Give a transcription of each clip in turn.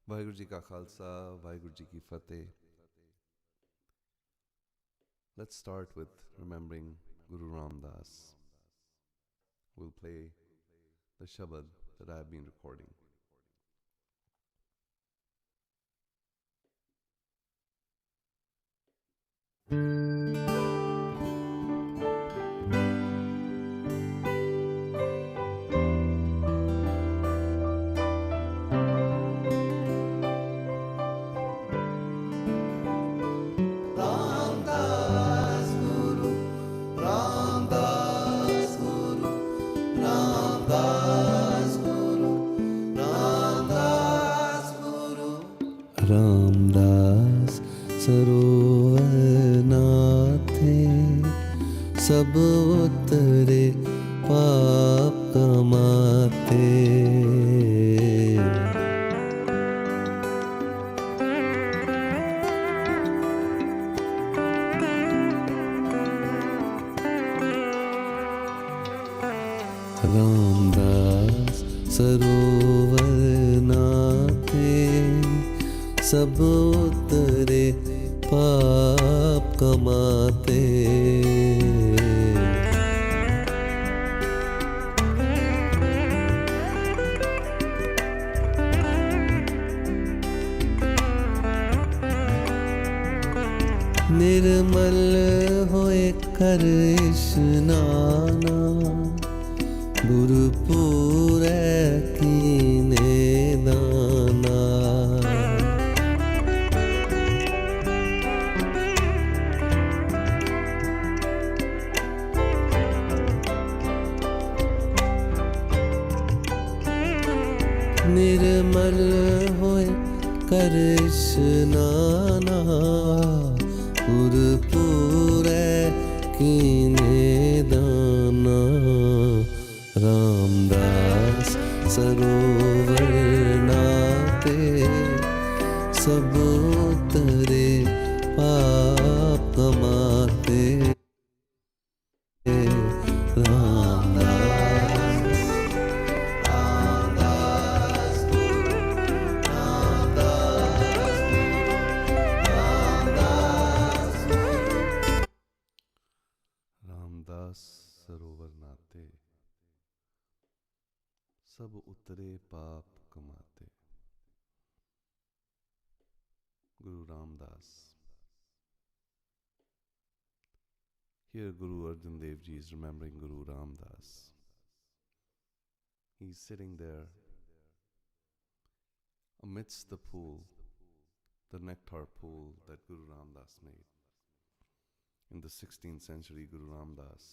ਵਾਹਿਗੁਰੂ ਜੀ ਕਾ ਖਾਲਸਾ, ਵਾਹਿਗੁਰੂ ਜੀ ਕੀ ਫਤਿਹ. Let's start with remembering Guru Ramdas. We'll play the Shabad that I have been recording. Ramdas सरोवर नाथे, सब उतरे पाप कमाते. रामदास सरोवर नाथे, सब उतरे पाप कमाते. निर्मल होए कर स्नाना, गुरुपुरै कीने दाना. निर्मल होए कर स्नाना, गुरुपुरै कीने दाना. रामदास सरोवर नाते, सब उतरे पाप कमाते. रामदास सरोवर नाते, सब उतरे पाप कमाते. Guru Ramdas. Here Guru Arjan Dev Ji is remembering Guru Ramdas. He's sitting there amidst the pool, the nectar pool that Guru Ramdas made. In the 16th century, Guru Ramdas,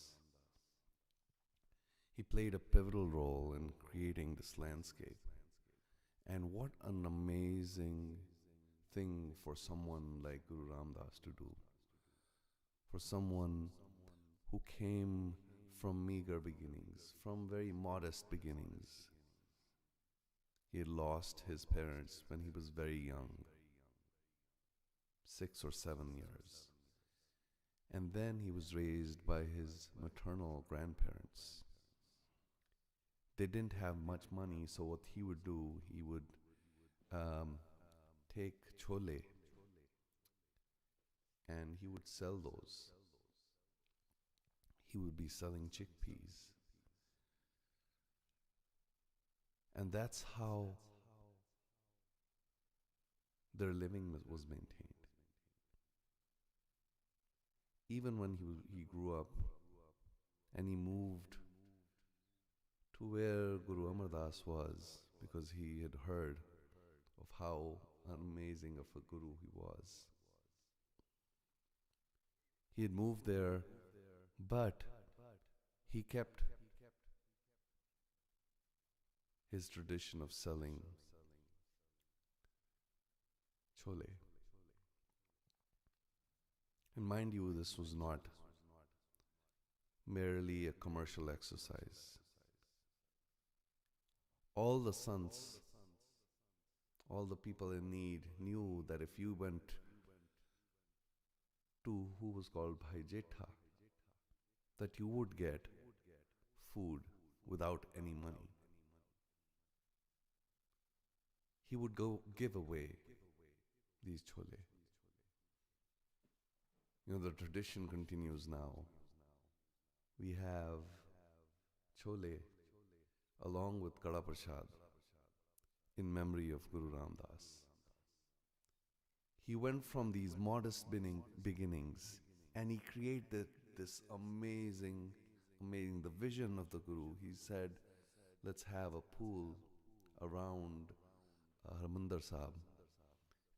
he played a pivotal role in creating this landscape. And what an amazing thing for someone like Guru Ramdas to do. For someone who came from meager beginnings, from very modest beginnings. He had lost his parents when he was very young, 6 or 7 years. And then he was raised by his maternal grandparents. They didn't have much money, so what he would do, he would take chole and he would sell those. He would be selling chickpeas. And that's how their living was maintained. Even when he grew up and he moved to where Guru Amar Das was, because he had heard of how amazing of a guru he was. He had moved there, but he kept his tradition of selling chole. And mind you, this was not merely a commercial exercise. All the sons, all the people in need knew that if you went to who was called Bhai Jetha that you would get food without any money. He would go give away these chole. The tradition continues now. We have chole along with Kada Prasad in memory of Guru Ramdas. He went from these modest beginnings and he created this amazing, the vision of the Guru. He said, let's have a pool around Ramdas Sahib.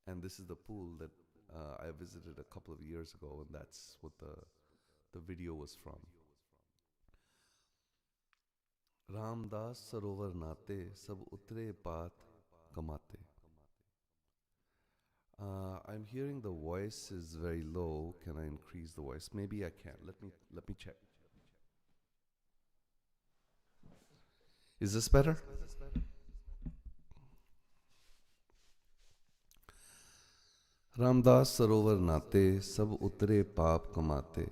And this is the pool that I visited a couple of years ago, and that's what the video was from. Ramdas sarovar nate, sab utre paat kamate. I'm hearing the voice is very low. Can I increase the voice? Maybe I can. Let me check. Is this better? Ramdas सरोवर नाते सब उतरे पाप कमाते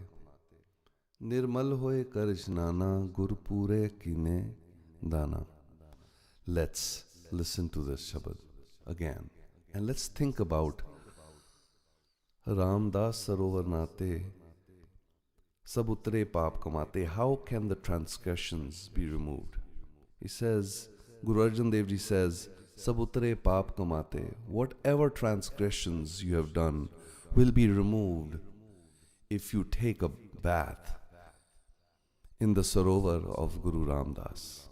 निर्मल होए कर स्नाना गुर पूरे कीने दाना. Let's listen to this Shabad again and let's think about Ramdas sarovar nate sab utre paap kamate. How can the transgressions be removed? He says, Guru Arjan Dev Ji says, Sab utre paap kamate. Whatever transgressions you have done will be removed if you take a bath in the sarovar of Guru Ramdas.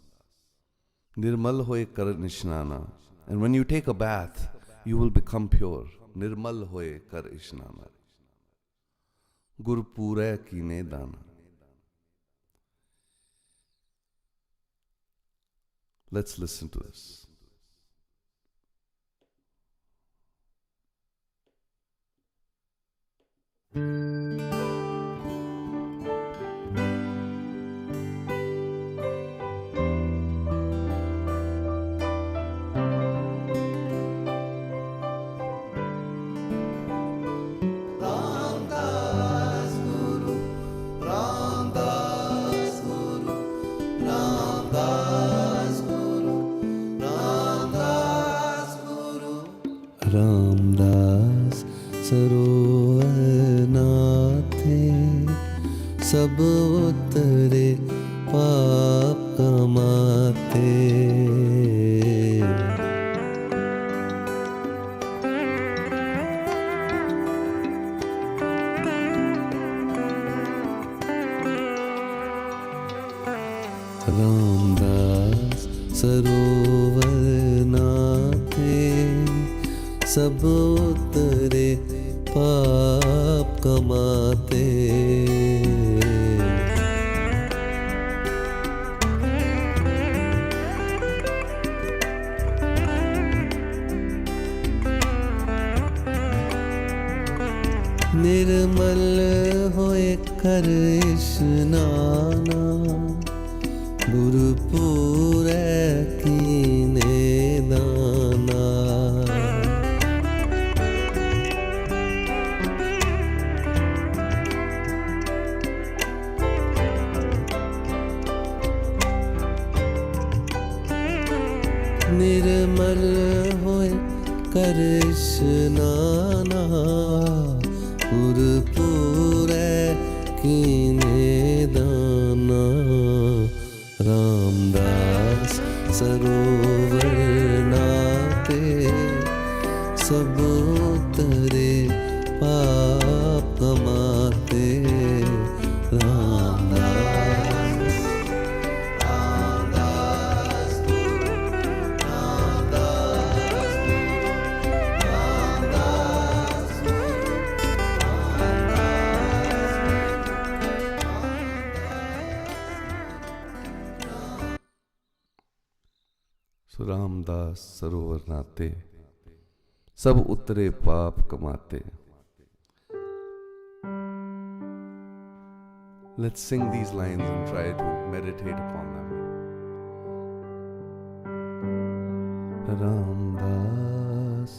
Nirmal hoye kar nishnana. And when you take a bath, you will become pure. Nirmal hoye kar ishnana. Gur pure kine dana. Let's listen to this. Ramdas सरोवर नाथे सब उतरे पाप कमाते. रामदास सरोवर नाथे सब उतरे पाप कमाते. निर्मल होए कर स्नाना गुरु पूरे कीने दाना. निर्मल होए कर स्नाना गुर पूरे कीने दाना. रामदास सरोवर नाते सब उतरे पाप कमाते. रामदास सरोवर नाते सब उतरे पाप कमाते. Let's sing these lines and try to meditate upon them. Ramdas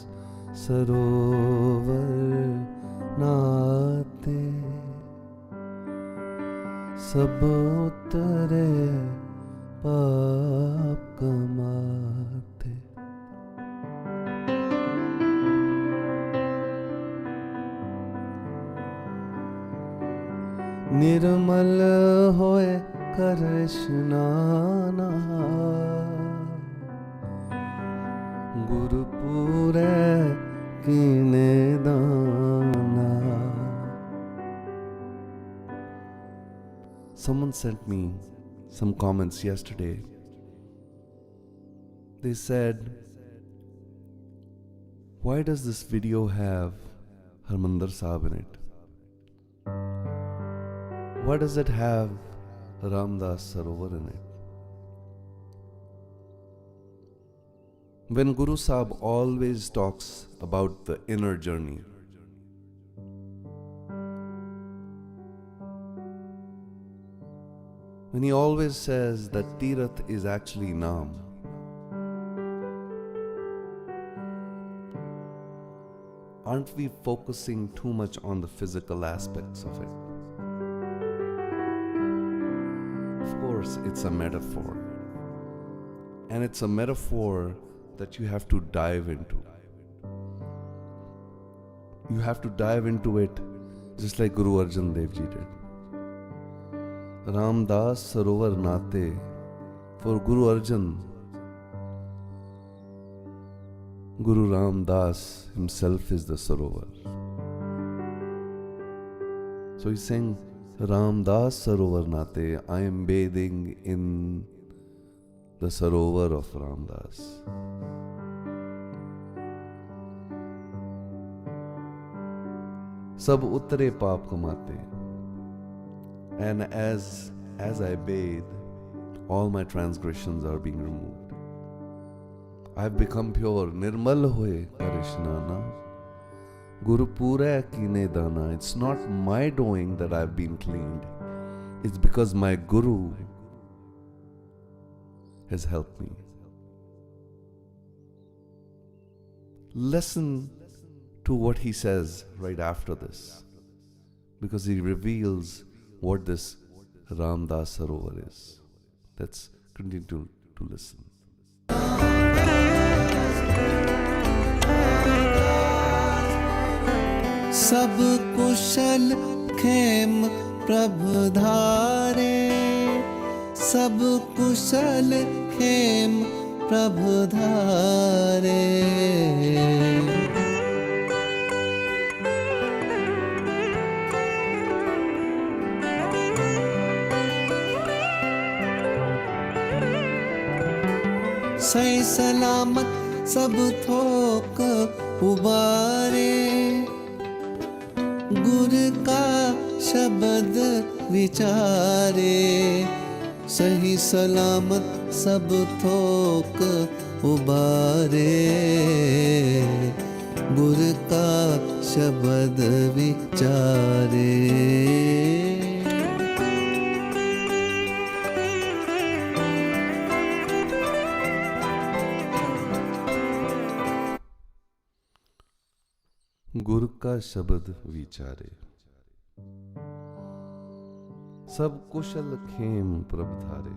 sarovar naate सब उतरे पाप कमाते। निर्मल होए कर स्नान, गुरुपुरे कीने दाना। Someone sent me some comments yesterday. They said, why does this video have Harmandir Sahib in it? Why does it have Ramdas Sarovar in it? When Guru Sahib always talks about the inner journey, when he always says that Tirath is actually Naam, aren't we focusing too much on the physical aspects of it? Of course, it's a metaphor. And it's a metaphor that you have to dive into. You have to dive into it just like Guru Arjan Dev Ji did. Ramdas Sarovar Nate. For Guru Arjan, Guru Ramdas himself is the Sarovar. So he's saying, Ramdas Sarovar Nate, I am bathing in the Sarovar of Ramdas. Sab utre paap kamate. And as I bathe, all my transgressions are being removed. I have become pure. Nirmal hoye karishnana. Guru pura kine dana. It's not my doing that I have been cleaned. It's because my Guru has helped me. Listen to what he says right after this, because he reveals what this Ramdas Sarovar is. Let's continue to listen. सब कुशल खेम प्रभु धारे, सब कुशल खेम प्रभु धारे। सही सलामत सब थोक उबारे, गुर का शब्द विचारे। सही सलामत सब थोक उबारे, गुर का शब्द विचारे। गुरु का शब्द विचारे, सब कुशल खेम प्रभ धारे।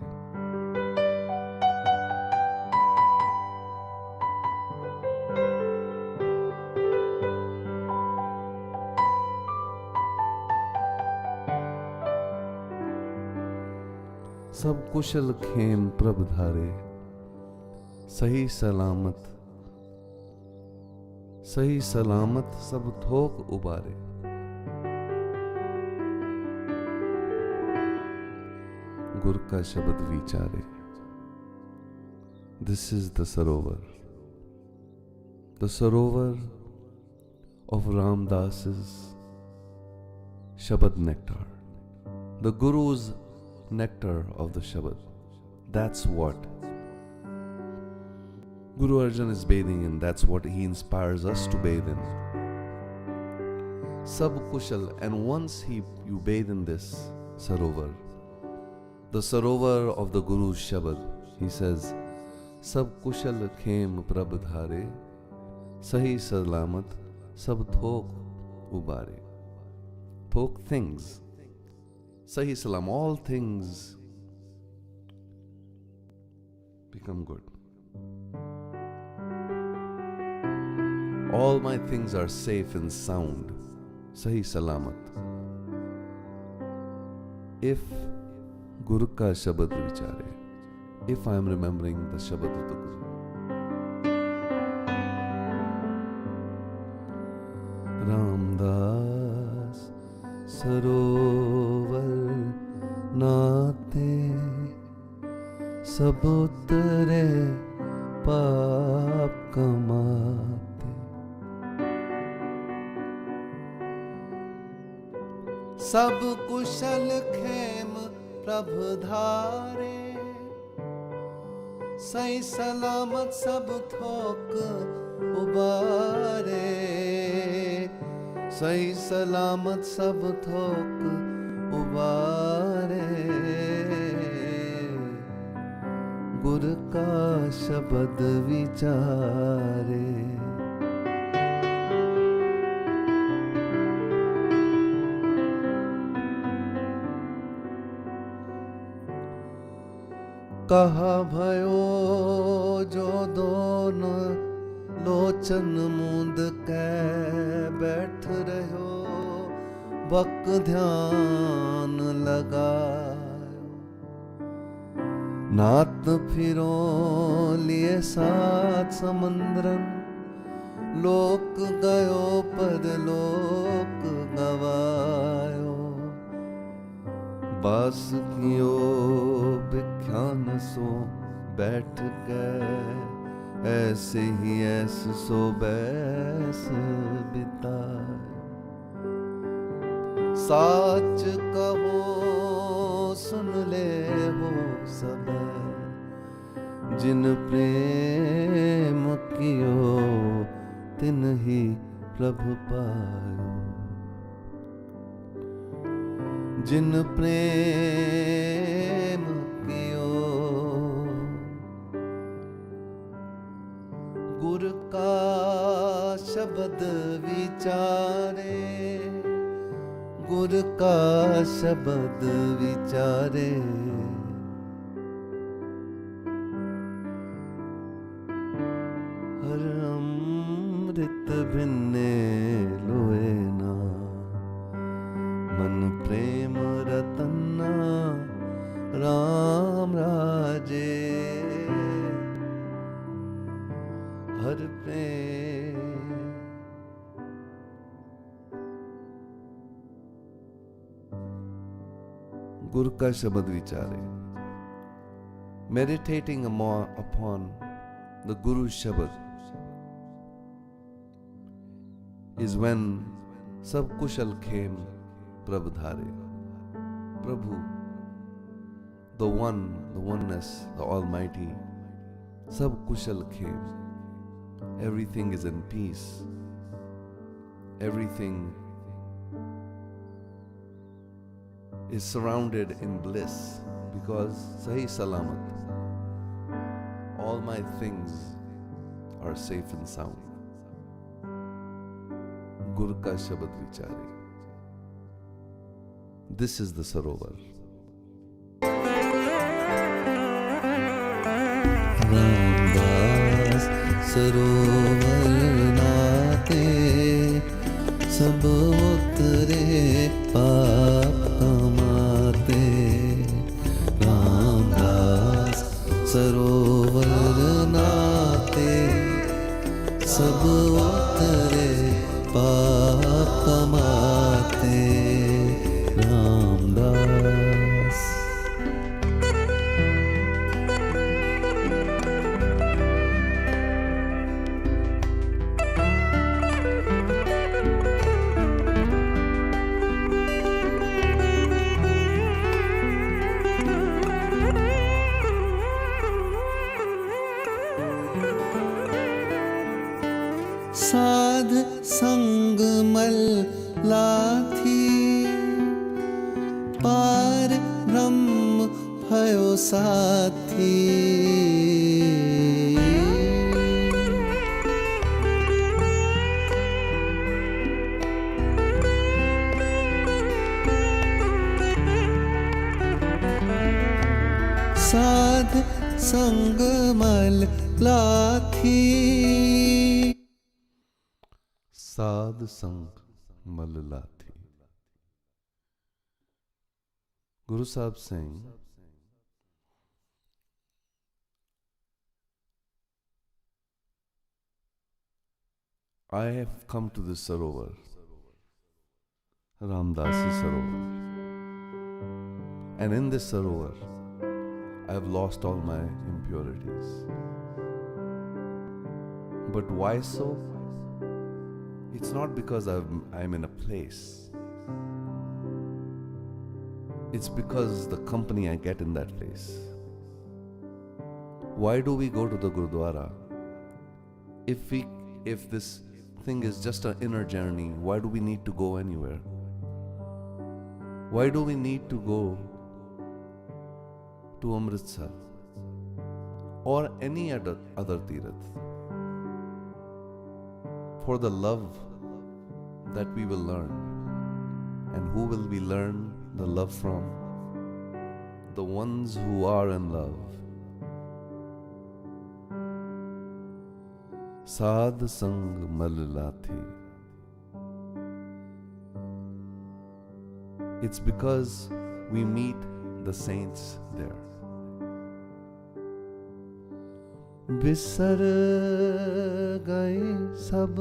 सब कुशल खेम प्रभ धारे, सही सलामत सब थोक उबारे। गुरु का शब्द विचारे। This is the Sarovar. The Sarovar of Ramdas's Shabad nectar. The Guru's nectar of the Shabad. That's what Guru Arjan is bathing in. That's what he inspires us to bathe in. Sab Kushal. And once you bathe in this Sarovar, the Sarovar of the Guru's Shabad, he says, Sab Kushal Khem Prabh Dhare, Sahi Salamat, Sab Thok Ubare. Thok things. Sahi salam, all things become good. All my things are safe and sound. Sahi salamat. If Guru ka Shabad vichare, if I am remembering the Shabad of the Guru. Ramdas sarovar naate sab utare paap kamate. सब कुशल खेम प्रभ धारे, सही सलामत सब थोक उबारे, सही सलामत सब थोक उबारे। गुर का शब्द विचारे, कहा भयो जो दोनों लोचन मूंद कै बैठ रहो, बक ध्यान लगायो। नात फिरो लिए सात समंदरन, लोक गयो पर लोक गवायो। बास कियो भिख्यान सो बैठ गए, ऐसे ही ऐसे सो बैस बिताए। साच कहो सुन ले हो सब, जिन प्रेम कियो तिन ही प्रभु पायो। जिन प्रेम कियो गुर का शब्द विचारे, गुर का शब्द विचारे। हर अमृत भिन्ने लोए ना, मन प्रेम रतना राम राजे। हर प्रेम गुरु का शब्द विचारे. Meditating upon the Guru Shabad is when Sab Kushal Khem Prabhadhare. Prabhu, the One, the Oneness, the Almighty, Sab Kushal Khem. Everything is in peace. Everything is surrounded in bliss because Sahi Salamat. All my things are safe and sound. Gur ka Shabad Vichare. This is the Sarovar. Ramdas sarovar naate sab utre paap kamate. Ramdas sarovar naate sab utre paap kamate. Ramdas. साध संग मल लाथी पार ब्रह्म भयो साथी. संग मल लाथी साध संग मल लाथी. Guru Sahib saying, I have come to this Sarovar, Ramdasi Sarovar, and in this Sarovar, I have lost all my impurities. But why so? It's not because I'm in a place. It's because the company I get in that place. Why do we go to the Gurdwara? If this thing is just an inner journey, why do we need to go anywhere? Why do we need to go to Amritsar or any other Tirath? For the love that we will learn. And who will we learn the love from? The ones who are in love. Sadh sang mal lathi. It's because we meet the saints there. बिसर गए सब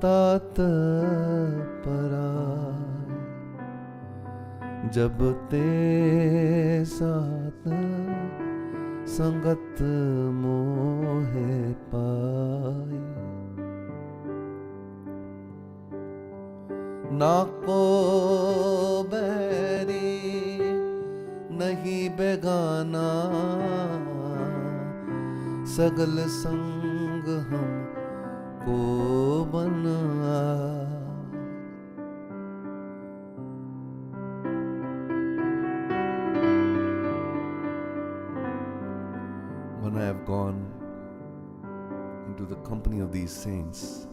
तात पराए जब ते साथ संगत मोहे पाई ना को बैरी नहीं बेगाना सगल संग हम को बना When I have gone into the company of these saints,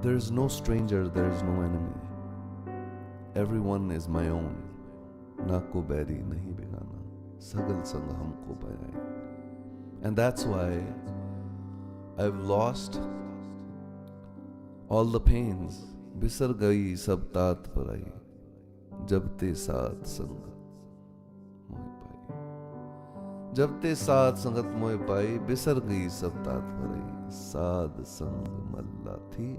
there is no stranger, there is no enemy. Everyone is my own. Na ko bairi nahi begana. Sagal sang humko payai. And that's why I've lost all the pains. Bisar gayi sab tat parai. Jab te saath sang moh pai. Jab te saath sangat moh pai. Bisar gayi sab tat parai. Sadh sang mallathi.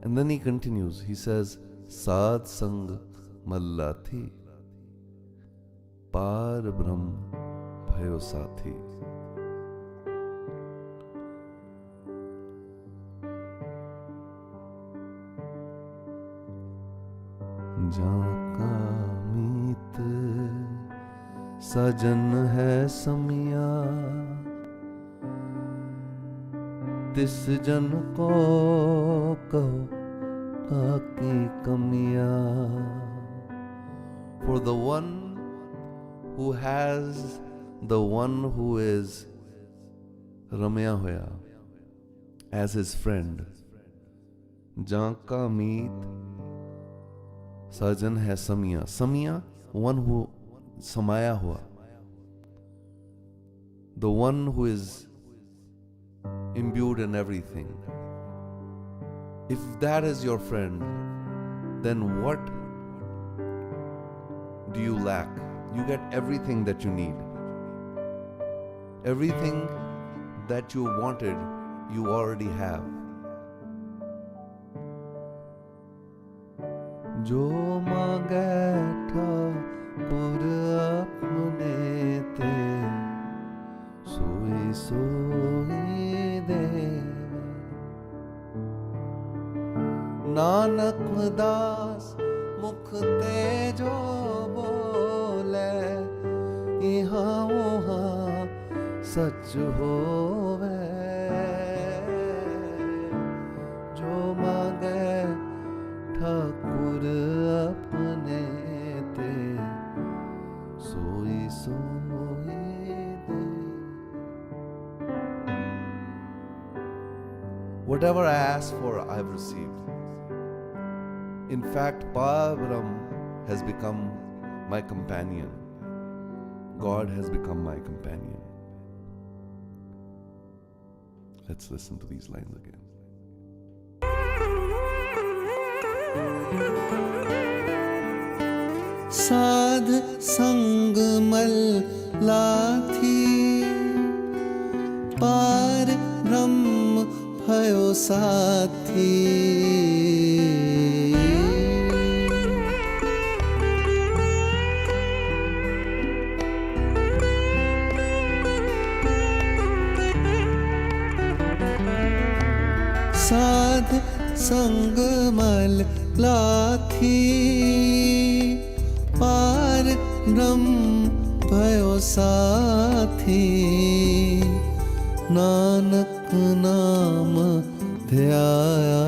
And then he continues. He says, Sadh sang mallathi. Par Brahm Bhayo Sathi. जाका मीत सजन है समिया तिस जन को कहो काकी कमिया For the one who has the one who is Ramya Hoya as his friend, Janka meet Sajan hai Samya. Samya, one who Samaya Hua. The one who is imbued in everything. If that is your friend, then what do you lack? You get everything that you need. Everything that you wanted, you already have. जो मांगे ठाकुर अपने ते सोई सोई दे नानक दास मुख ते जो बोले यहाँ वहाँ सच होवे जो मांगे ठाकुर अपने ते सोई सोई दे. Whatever I asked for, I have received. In fact, Parabram has become my companion. God has become my companion. Let's listen to these lines again. साध संग मल लाथी, पार ब्रह्म भयो साथी। साध संग मल लाथी, पार ब्रह्म भयो साथी। नानक नाम ध्याया,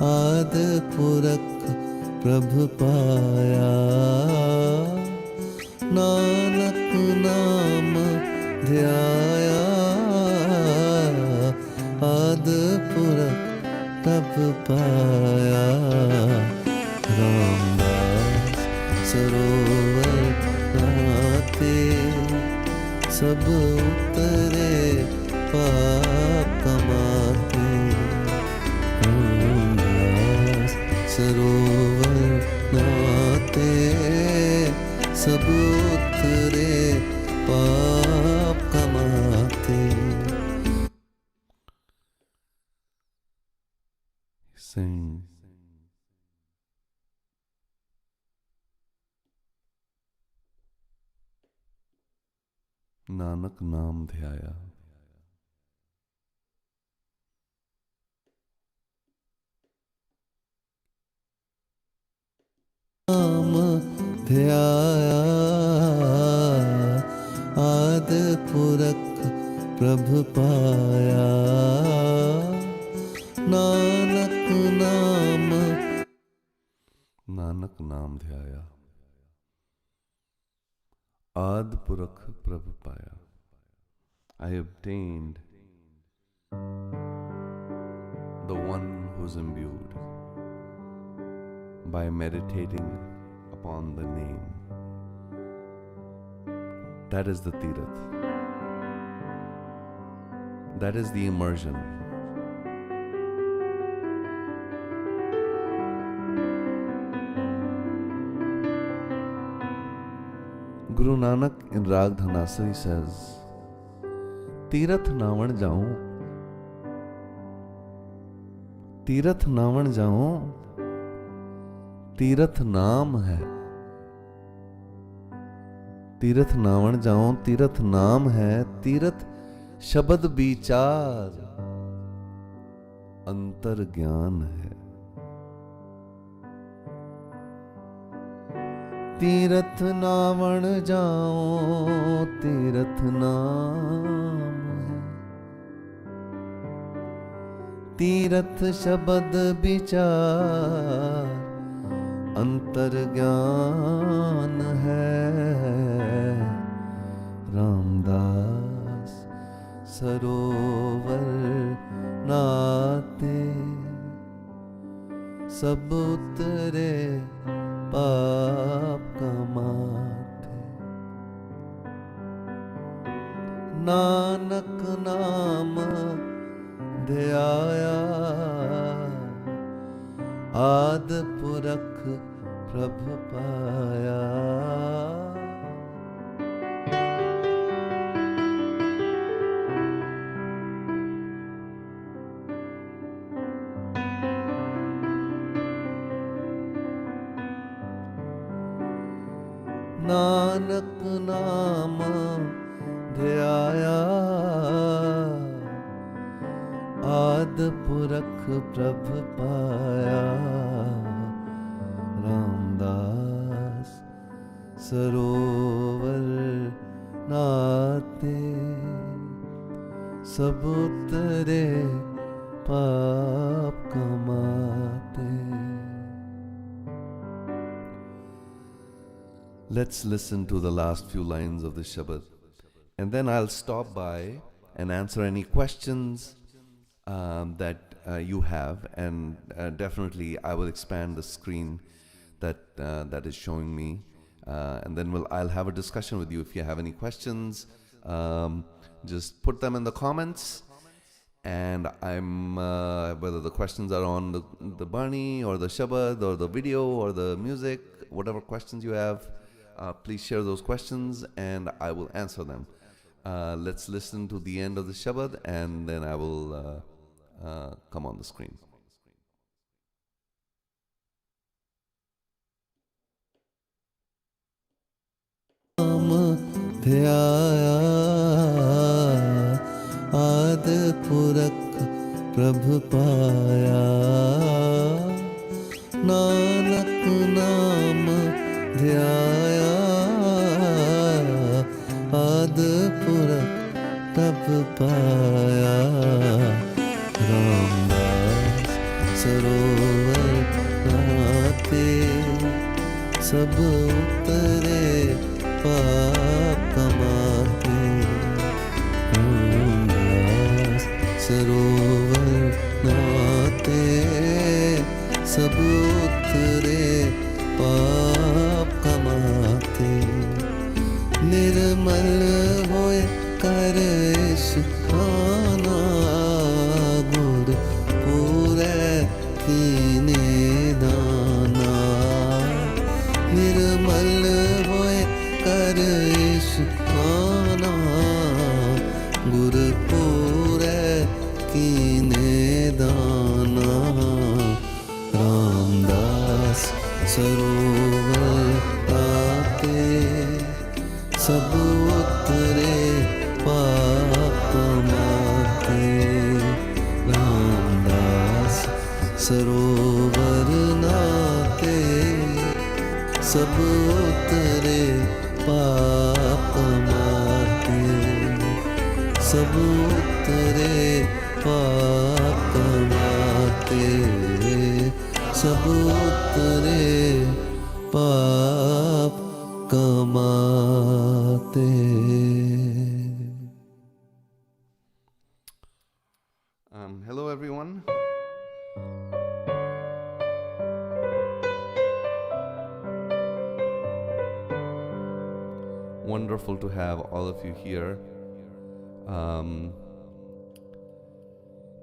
आद पुरख प्रभ पाया। नानक नाम ध्याया, आद पुरख प्रभ पाया। रामदास सरोवर नाते, सब उतरे पाप कमाते। रामदास सरोवर नाते, सब उतरे पाप कमाते। Sing. नानक नाम ध्याया, नाम ध्याया, आद पुरख प्रभ पाया। नानक नाम, नानक नाम ध्याया, आद पुरख प्रभ पाया. I obtained the one who's imbued by meditating upon the name. That is the tirath. That is the immersion. Guru Nanak in Rag Dhanasari says, Tirath नावण जाऊं, तीरथ नावण जाऊं, तीरथ नाम है। तीरथ नावण जाऊं, तीरथ नाम है। तीरथ शब्द विचार, अंतर ज्ञान है। तीरथ नावण जाऊं, तीरथ नाम है। तीरथ शब्द विचार, अंतर ज्ञान है। रामदास सरोवर नाते, सब उतरे पाप कमाते। नानक नाम ध्याया, आद पुरख प्रभ पाया। नानक नाम ध्याया, आद पुरख प्रभ पाया। रामदास सरोवर नाते, सब उतरे पाप कमाते। Let's listen to the last few lines of the Shabad, and then I'll stop by and answer any questions that you have, and definitely I will expand the screen that is showing me and then I'll have a discussion with you. If you have any questions, just put them in the comments. And I'm whether the questions are on the Bani or the Shabad or the video or the music, whatever questions you have, please share those questions and I will answer them. Let's listen to the end of the Shabad and then I will come on the screen. नाम ध्याया आद पुरख प्रभु पाया नानक नाम ध्याया आद पुरख प्रभु पाया रामदास सरोवर नाते सब उतरे पाप कमाते रामदास सरोवर नाते सब उतरे पाप कमाते निर्मल होए कर आना गुर पूरे कीने दाना निर्मल होए कर आना गुर पूरे कीने दाना रामदास सरोवर आते सब उतरे पाप कमाते रामदास सरोवर नाते सब उतरे पाप कमाते सब उतरे पाप कमाते सब उतरे पाप कमाते. Hello everyone. Wonderful to have all of you here.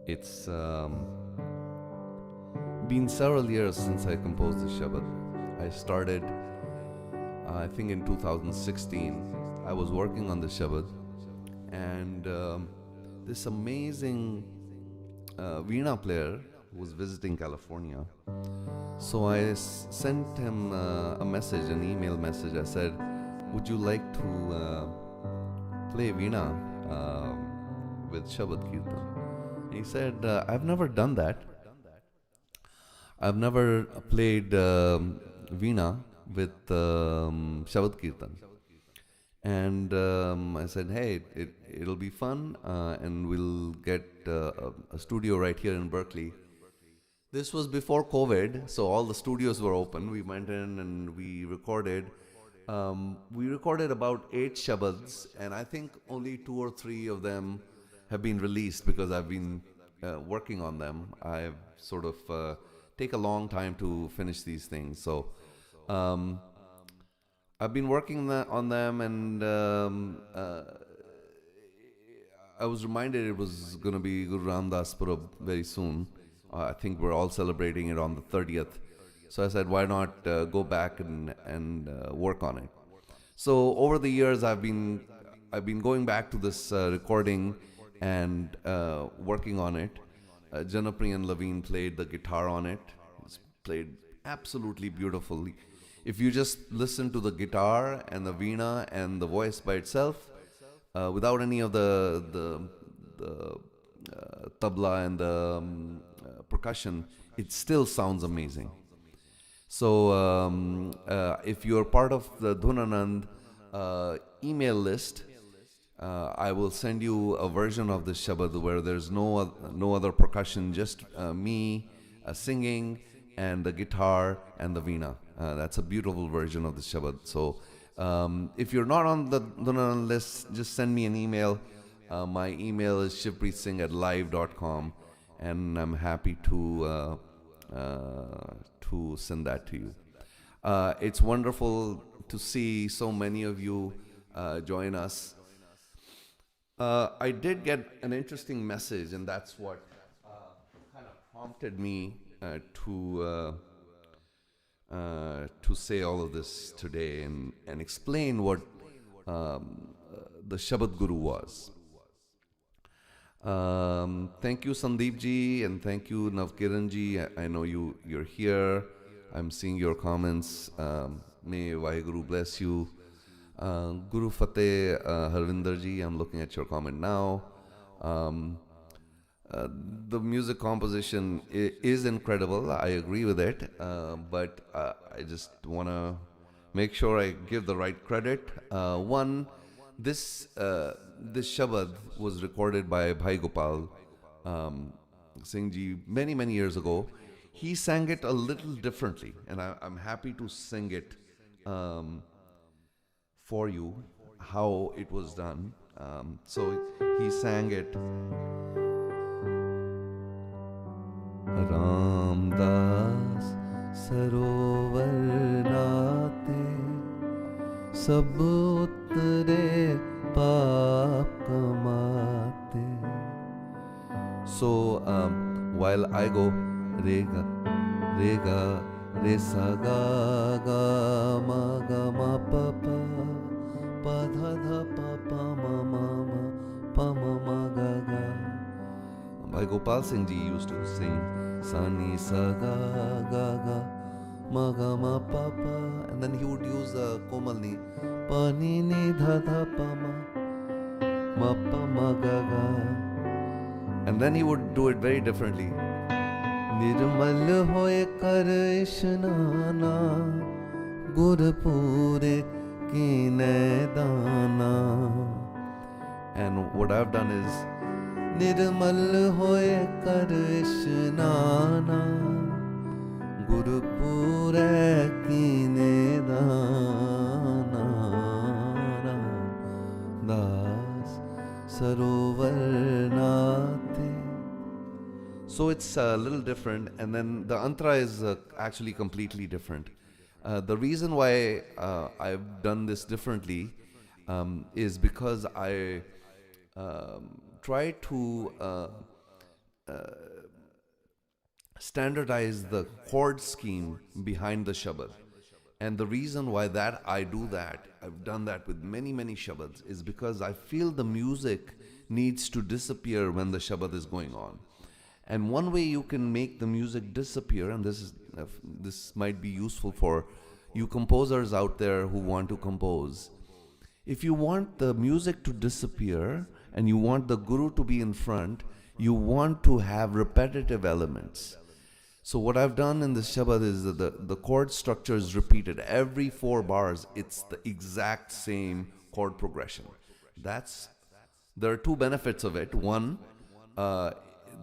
It's been several years since I composed the Shabad. I started, I think in 2016. I was working on the Shabad, and this amazing Veena player was visiting California. So I sent him a message, an email message. I said, would you like to play Veena with Shabad Kirtan? He said, I've never done that. I've never played Veena with Shabad Kirtan. And I said, hey, it'll be fun, and we'll get a studio right here in Berkeley. This was before COVID, so all the studios were open. We went in and we recorded. We recorded about 8 Shabads, and I think only 2 or 3 of them have been released because I've been working on them. I've sort of take a long time to finish these things. So I've been working on them, and I was reminded it was going to be Guru Ramdas Purab very soon. I think we're all celebrating it on the 30th. So I said, why not go back and work on it? So over the years, I've been going back to this recording and working on it. Janapriya and Laveen played the guitar on it. It's played absolutely beautifully. If you just listen to the guitar and the veena and the voice by itself, without any of the tabla and the percussion, it still sounds amazing. So if you're part of the Dhunanand email list, I will send you a version of this Shabad where there's no other percussion, just me singing and the guitar and the veena. That's a beautiful version of the Shabad. So if you're not on the Dhunanand list, just send me an email. My email is shivpreetsingh@live.com, and I'm happy to send that to you. It's wonderful to see so many of you join us. I did get an interesting message, and that's what kind of prompted me to say all of this today and explain what the Shabad Guru was. Thank you, Sandeep ji, and thank you, Navkiran ji. I know you're here. I'm seeing your comments. May Vaheguru bless you. Guru Fateh Harvinder ji, I'm looking at your comment now. The music composition is incredible. I agree with it, but I just want to make sure I give the right credit. One, this Shabad was recorded by Bhai Gopal Singh ji many years ago. He sang it a little differently, and I'm happy to sing it for you, how it was done. So he sang it. Ramdas सरोवर नाते सब उतरे पाप कमाते. So while I go rega rega re sa ga ga ma pa pa pa dha dha pa pa ma ma ga ga. Bhai Gopal Singh ji used to sing sa ni sa ga ga ga ma ga ma pa pa, and then he would use komal ni pa ni ni dha dha pa ma ga ga, and then he would do it very differently. निर्मल होए कर इशनाना गुरपुरे कीने दाना. And what I've done is निर्मल होए कर इशनाना गुरपुरे कीने दाना. दास सरोवर नाते. So it's a little different, and then the antra is actually completely different. The reason why I've done this differently is because I try to standardize the chord scheme behind the Shabad. And the reason why that I do that, I've done that with many Shabads, is because I feel the music needs to disappear when the Shabad is going on. And one way you can make the music disappear, and this might be useful for you composers out there who want to compose. If you want the music to disappear and you want the guru to be in front, you want to have repetitive elements. So what I've done in this Shabad is that the chord structure is repeated. Every 4 bars, it's the exact same chord progression. There are 2 benefits of it. One,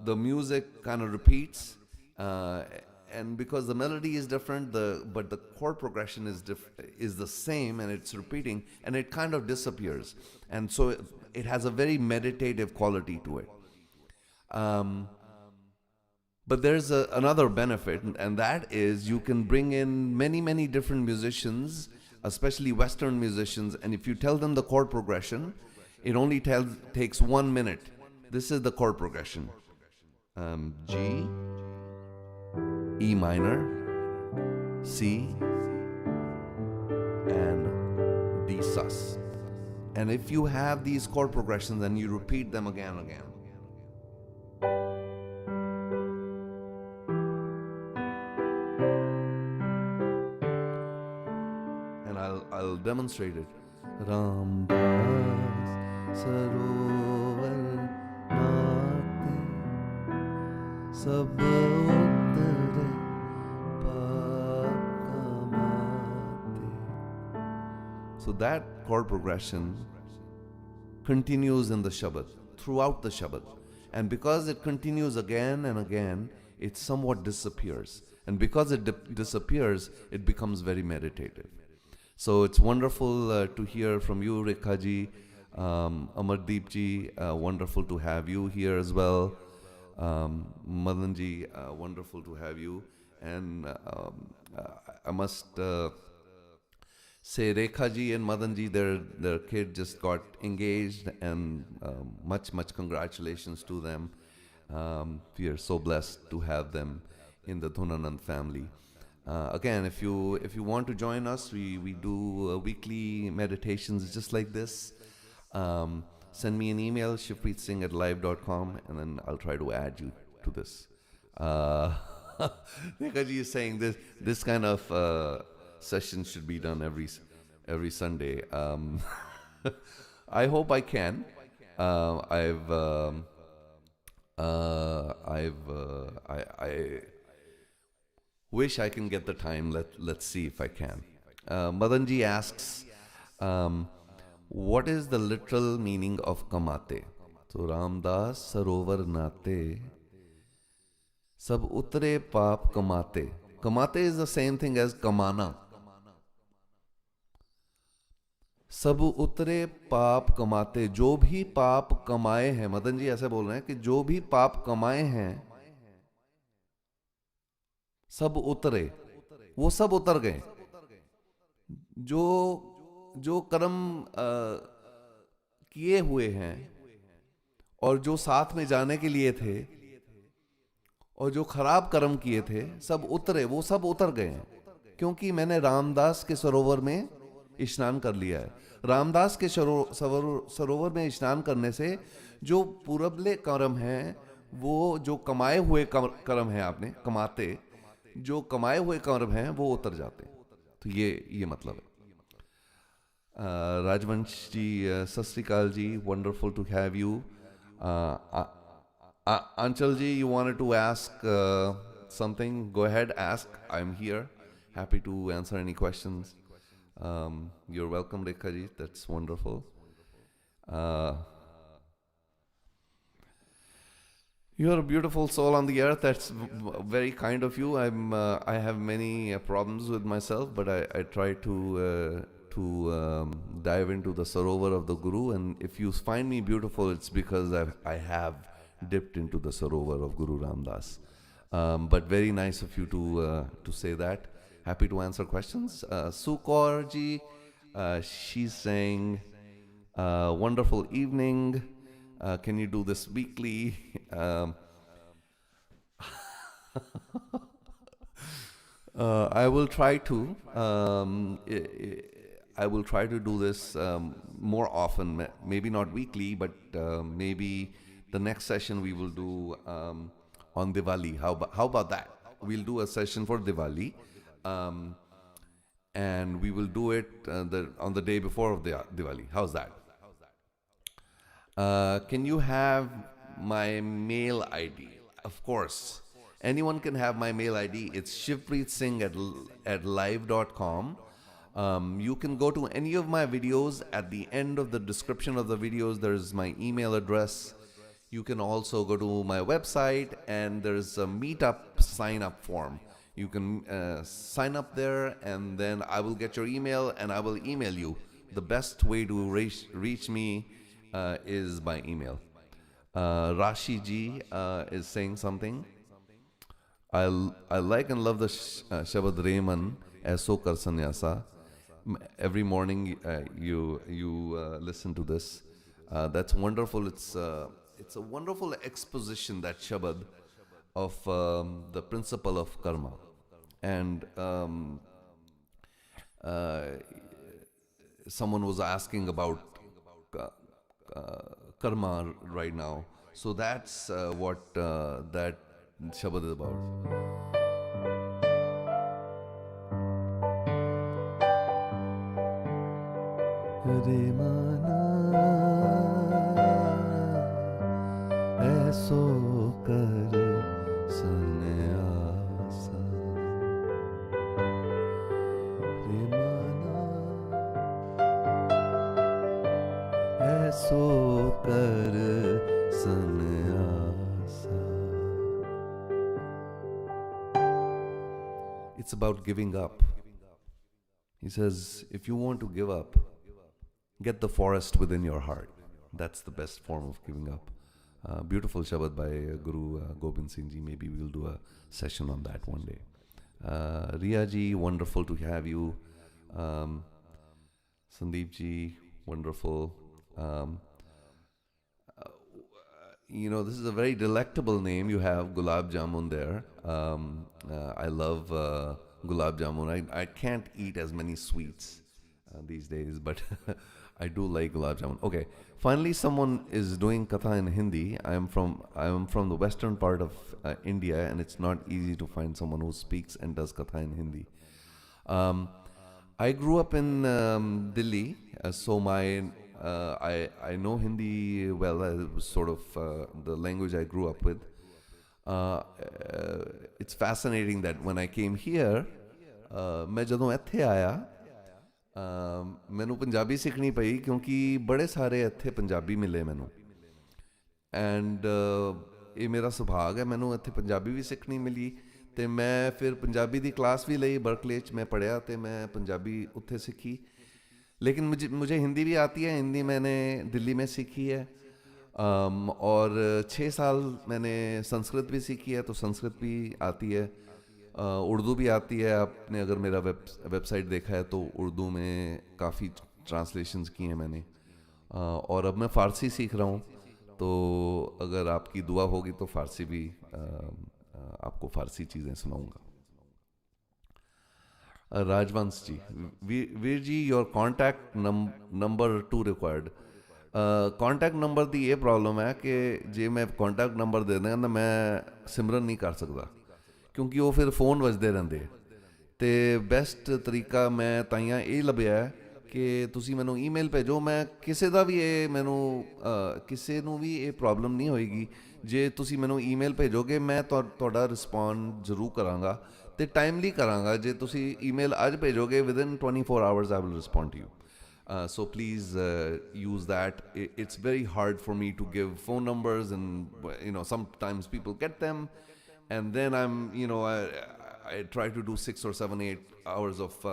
the music kind of repeats, and because the melody is different, but the chord progression is the same, and it's repeating, and it kind of disappears, and so it has a very meditative quality to it. But there's another benefit, and that is you can bring in many different musicians, especially Western musicians, and if you tell them the chord progression, it only takes 1 minute. This is the chord progression. G, E minor, C, and D sus. And if you have these chord progressions and you repeat them again and again, and I'll demonstrate it. Ramdas sarovar naate sab utre paap kamaate. So that chord progression continues in the Shabad, throughout the Shabad. And because it continues again and again, it somewhat disappears. And because it disappears, it becomes very meditative. So it's wonderful to hear from you, Rekha ji, Amardeep ji, wonderful to have you here as well. Madan ji, wonderful to have you. And I must say Rekha ji and Madan ji, their kid just got engaged, and much congratulations to them. We are so blessed to have them in the Dhunanand family. Again, if you want to join us, we do weekly meditations just like this. Send me an email, shivpreetsingh@live.com, and then I'll try to add you to this. Nikaji is saying this kind of session should be done every Sunday. I hope I can. I wish I can get the time. Let's see if I can. Madanji asks, what is the literal meaning of kamate? So Ramdas sarovar nate sab utre paap kamate. Kamate is the same thing as kamana. सब उतरे पाप कमाते, जो भी पाप कमाए हैं, मदन जी ऐसे बोल रहे हैं कि जो भी पाप कमाए हैं सब उतरे, वो सब उतर गए. जो कर्म किए हुए हैं और जो साथ में जाने के लिए थे और जो खराब कर्म किए थे सब उतरे, वो सब उतर गए हैं, क्योंकि मैंने रामदास के सरोवर में स्नान कर लिया है. रामदास के सरोवर में स्नान करने से जो पूरबले कर्म हैं, वो जो कमाए हुए कर्म हैं, आपने कमाते, जो कमाए हुए कर्म हैं वो उतर जाते हैं. तो ये मतलब है. राजवंश जी, सत श्री अकाल जी, wonderful to have you. Anchal ji, you wanted to ask something? Go ahead, ask. I'm here, happy to answer any questions. You're welcome, Rekha ji. That's wonderful. You're a beautiful soul on the earth. That's very kind of you. I have many problems with myself, but I try to dive into the sarovar of the Guru. And if you find me beautiful, it's because I have dipped into the sarovar of Guru Ramdas. But very nice of you to say that. Happy to answer questions. Sukor ji, she's saying, wonderful evening. Can you do this weekly? I will try to. I will try to do this more often. Maybe not weekly, but maybe the next session we will do on Diwali. How about that? We'll do a session for Diwali. And we will do it on the day before of the Diwali. How's that? Can you have my mail ID? Of course. Anyone can have my mail ID. It's shivpreetsingh@live.com. You can go to any of my videos. At the end of the description of the videos, there's my email address. You can also go to my website, and there's a meetup sign-up form. You can sign up there, and then I will get your email, and I will email you. The best way to reach me is by email. Rashi ji is saying something. I like and love the Shabad Rehman Aso Kar Sannyasa. Every morning you listen to this. That's wonderful. It's a wonderful exposition, that Shabad, of the principle of karma. And someone was asking about karma right now. So that's what that Shabad is about. Hare mana aso kar sannyasa. Hare mana aso kar sannyasa. It's about giving up. He says, if you want to give up, get the forest within your heart. That's the best form of giving up. Beautiful Shabad by Guru Gobind Singh Ji. Maybe we'll do a session on that one day. Riya Ji, wonderful to have you. Sandeep ji, wonderful. Um, this is a very delectable name. You have Gulab Jamun there. I love Gulab Jamun. I can't eat as many sweets these days, but I do like Gulab Jamun. Okay, finally, someone is doing katha in Hindi. I am from the western part of India, and it's not easy to find someone who speaks and does katha in Hindi. Um, I grew up in Delhi, so I know Hindi well. It was sort of the language I grew up with. Uh, uh, it's fascinating that when I came here, मैं ਜਦੋਂ ਇੱਥੇ ਆਇਆ ਮੈਨੂੰ ਪੰਜਾਬੀ ਸਿੱਖਣੀ ਪਈ ਕਿਉਂਕਿ ਬੜੇ ਸਾਰੇ ਇੱਥੇ ਪੰਜਾਬੀ ਮਿਲੇ ਮੈਨੂੰ ਐਂਡ ਇਹ ਮੇਰਾ ਸੁਭਾਗ ਹੈ ਮੈਨੂੰ ਇੱਥੇ ਪੰਜਾਬੀ ਵੀ ਸਿੱਖਣੀ ਮਿਲੀ ਤੇ ਮੈਂ ਫਿਰ ਪੰਜਾਬੀ ਦੀ ਕਲਾਸ ਵੀ ਲਈ ਬਰਕਲੇ 'ਚ मैं पढ़िया तो मैं पंजाबी उत्थे सीखी लेकिन मुझे हिंदी भी आती है हिंदी मैंने दिल्ली में सीखी है और 6 साल मैंने संस्कृत भी सीखी है तो संस्कृत भी आती है उर्दू भी आती है आपने अगर मेरा वेबसाइट देखा है तो उर्दू में काफ़ी ट्रांसलेशंस की हैं मैंने और अब मैं फ़ारसी सीख रहा हूँ तो अगर आपकी दुआ होगी तो फ़ारसी भी आपको फ़ारसी चीज़ें सुनाऊंगा Rajvansh ji Veer ji your contact number to required contact number की ये प्रॉब्लम है कि जे मैं कॉन्टैक्ट नंबर दे दें तो मैं सिमरन नहीं कर सकता क्योंकि वो फिर फोन वजदे रहंदे ते बेस्ट तरीका मैं ताइयां ये लभ्या है कि तुसी मैनू ईमेल भेजो मैं किसी का भी ये मैनू किसी नू भी ये प्रॉब्लम नहीं होएगी जे तुसी मैनू ईमेल भेजोगे मैं तुहाडा रिस्पॉन्ड जरूर करांगा ते टाइमली करांगा जे तुसी ईमेल अज भेजोगे within 24 hours I will respond to you so please use that. It's very hard for me to give phone numbers, and sometimes people get them, and then I try to do 6 or 7, 8 hours of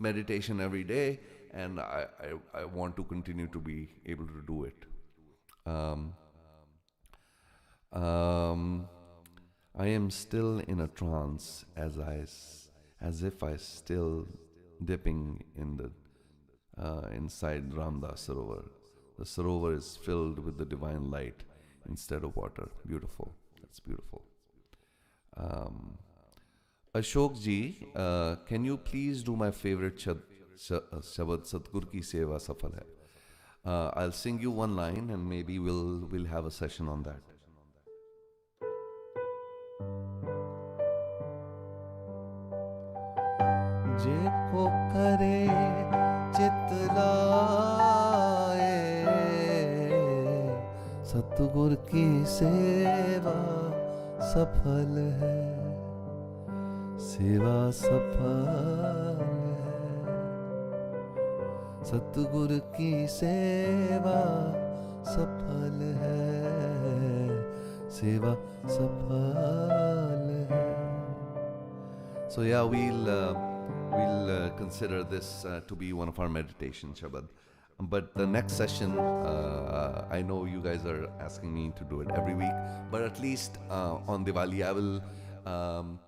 meditation every day, and I want to continue to be able to do it. Um, um, I am still in a trance as if I still dipping in the inside Ramdas Sarovar. The Sarovar is filled with the divine light instead of water. Beautiful. That's beautiful. Ashok ji, can you please do my favorite Shabad Satgur ki Seva Safal Hai? I'll sing you one line and maybe we'll have a session on that. जे को करे चित लाए सतगुर की सेवा सफल है सेवा सफल है सतगुर की सेवा सफल है सेवा सफल है. So yeah, we'll consider this to be one of our meditation Shabad. But the next session, I know you guys are asking me to do it every week, but at least on Diwali, I will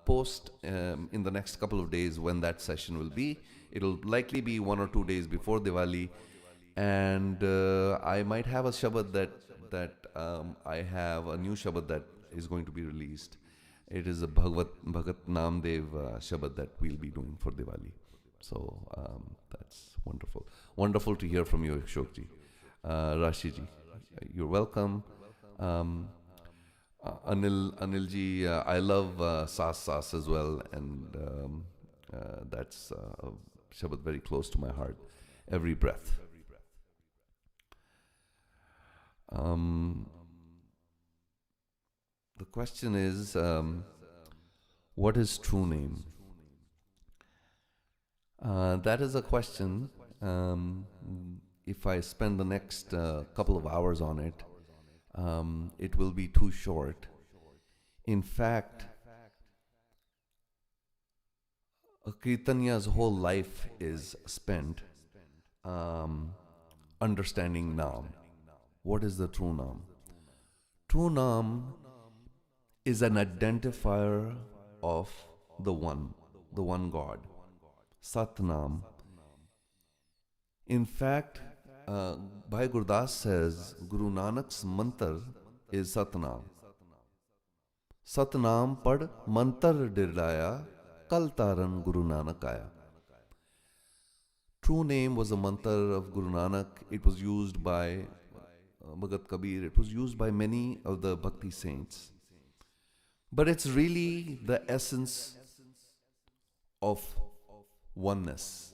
post in the next couple of days when that session will be. It'll likely be 1 or 2 days before Diwali, and I might have a Shabad that I have a new Shabad that is going to be released. It is a Bhagat Namdev Shabad that we'll be doing for Diwali. So that's wonderful. Wonderful to hear from you, Ashok ji. Rashi ji, you're welcome. Anil ji, I love Saas as well, and that's a Shabad very close to my heart. Every breath. The question is, what is true name? That is a question. If I spend the next couple of hours on it, it will be too short. In fact, a Kirtanya's whole life is spent understanding Naam. What is the true Naam? True Naam is an identifier of the One God. Sat Naam In fact, Bhai Gurdas says Guru Nanak's mantra is Satnam. Satnam pad mantar dirlaya, kal taran Guru Nanak aya. True name was a mantra of Guru Nanak. It was used by Bhagat Kabir. It was used by many of the Bhakti saints. But it's really the essence of oneness.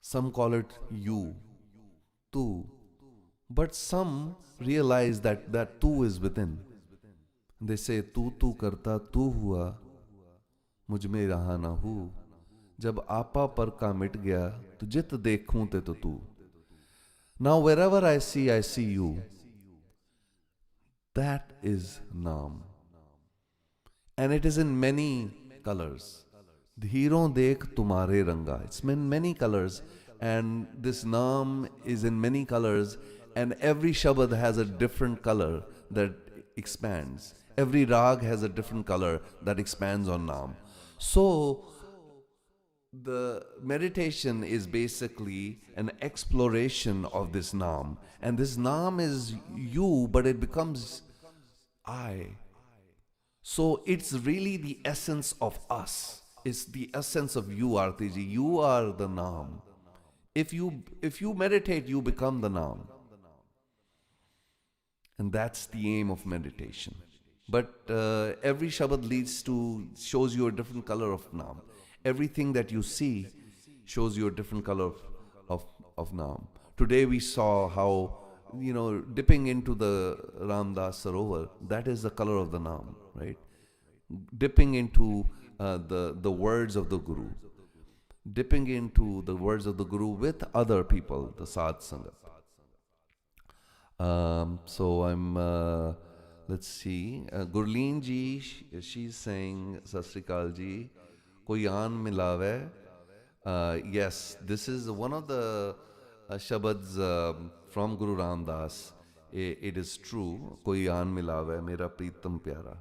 Some call it you, tu, but some realize that that tu is within. They say tu tu karta tu hua, मुझ में रहा ना हूँ. जब आपा पर का मिट गया तो जित देखूं ते तो तू. Now wherever I see you. That is Naam. And it is in many colors. Dhiro dekh tumhare ranga. It's in many colors. And this Naam is in many colors. And every Shabad has a different color that expands. Every Rag has a different color that expands on Naam. So, the meditation is basically an exploration of this Naam. And this Naam is you, but it becomes I. So it's really the essence of us. It's the essence of you, Artiji. You are the Naam. If you meditate, you become the Naam. And that's the aim of meditation. But every Shabad shows you a different color of Naam. Everything that you see shows you a different color of Naam. Today we saw how, dipping into the Ramdas Sarovar, that is the color of the Naam, right? Dipping into the words of the Guru. Dipping into the words of the Guru with other people, the Sadh Sangat. So I'm, let's see, Gurleen ji, she's saying, Sat Sri Akal ji, koi aan milave. Yes, this is one of the Shabads from Guru Ramdas. It is true, koi aan milave, mera pritam pyara.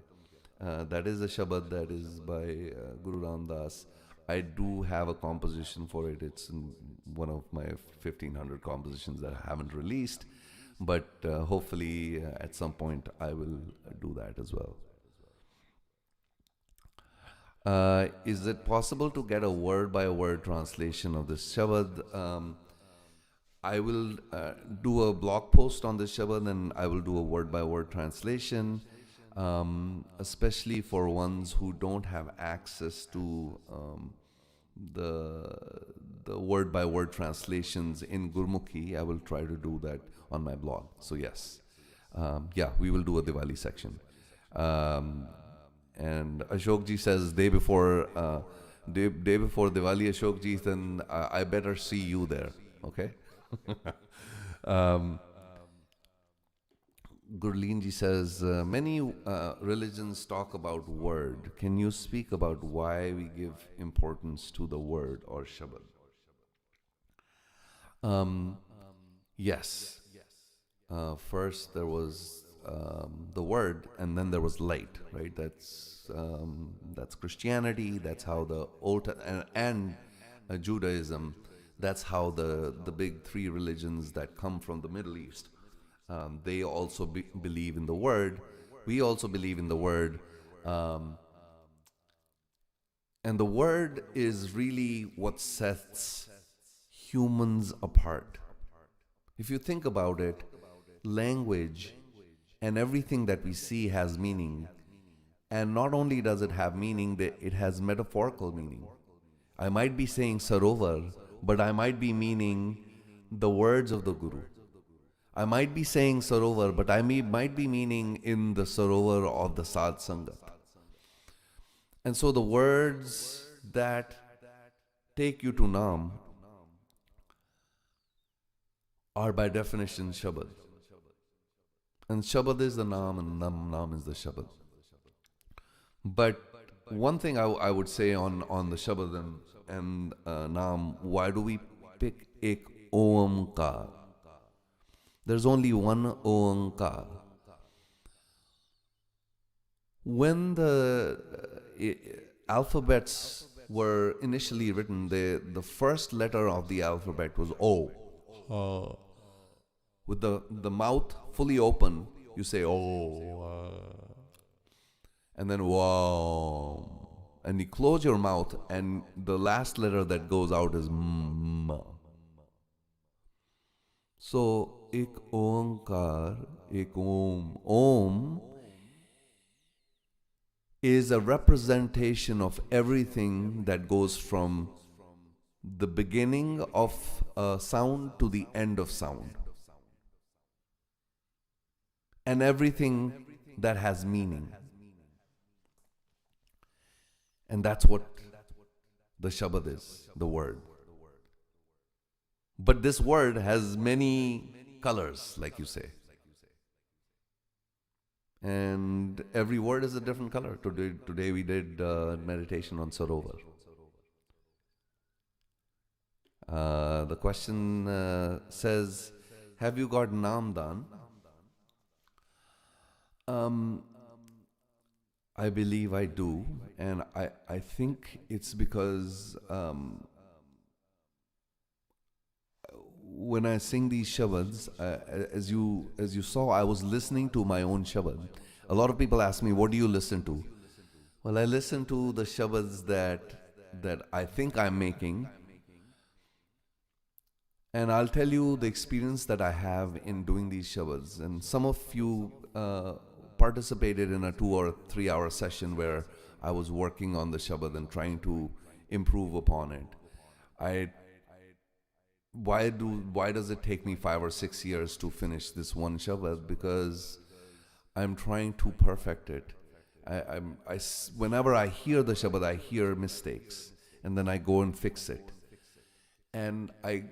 That is a Shabad that is by Guru Ramdas. I do have a composition for it. It's in one of my 1500 compositions that I haven't released. But hopefully at some point I will do that as well. Is it possible to get a word-by-word translation of this Shabad? I will do a blog post on this Shabad and I will do a word-by-word translation, especially for ones who don't have access to the word-by-word translations in Gurmukhi. I will try to do that on my blog. So yes, we will do a Diwali section. And Ashok ji says day before Diwali, Ashok ji, then I better see you there. Okay. Gurleen ji says many religions talk about word. Can you speak about why we give importance to the word or Shabad? Yes. First there was the word, and then there was light, right? That's Christianity. That's how the Old and Judaism. That's how the big three religions that come from the Middle East. They also believe in the word. We also believe in the word. And the word is really what sets humans apart. If you think about it, language and everything that we see has meaning. And not only does it have meaning, it has metaphorical meaning. I might be saying Sarovar, but I might be meaning the words of the Guru. I might be saying Sarovar, but I might be meaning in the Sarovar of the Sadh Sangat. And so the words that take you to Naam are by definition Shabad. And Shabad is the Naam and Naam is the Shabad. But one thing I would say on the Shabad and Naam, why do we pick ek Omkar? There's only one Omkar. When the alphabets were initially written, the first letter of the alphabet was O. With the mouth fully open, you say O. And then wow. And you close your mouth, and the last letter that goes out is M. So, ek onkar, ek om. Om is a representation of everything that goes from the beginning of a sound to the end of sound. And everything that has meaning. And that's what the Shabad is, the word. But this word has many colors, like you say. And every word is a different color. Today we did meditation on Sarovar. The question says, have you got Namdan? I believe I do, and I think it's because when I sing these shabads, as you saw, I was listening to my own shabad. A lot of people ask me, what do you listen to? Well, I listen to the shabads that I think I'm making, and I'll tell you the experience that I have in doing these shabads. And some of you participated in a 2 or 3 hour session where I was working on the shabad and trying to improve upon it. Why does it take me 5 or 6 years to finish this one shabad? Because I'm trying to perfect it. Whenever I hear the shabad, I hear mistakes, and then I go and fix it. And I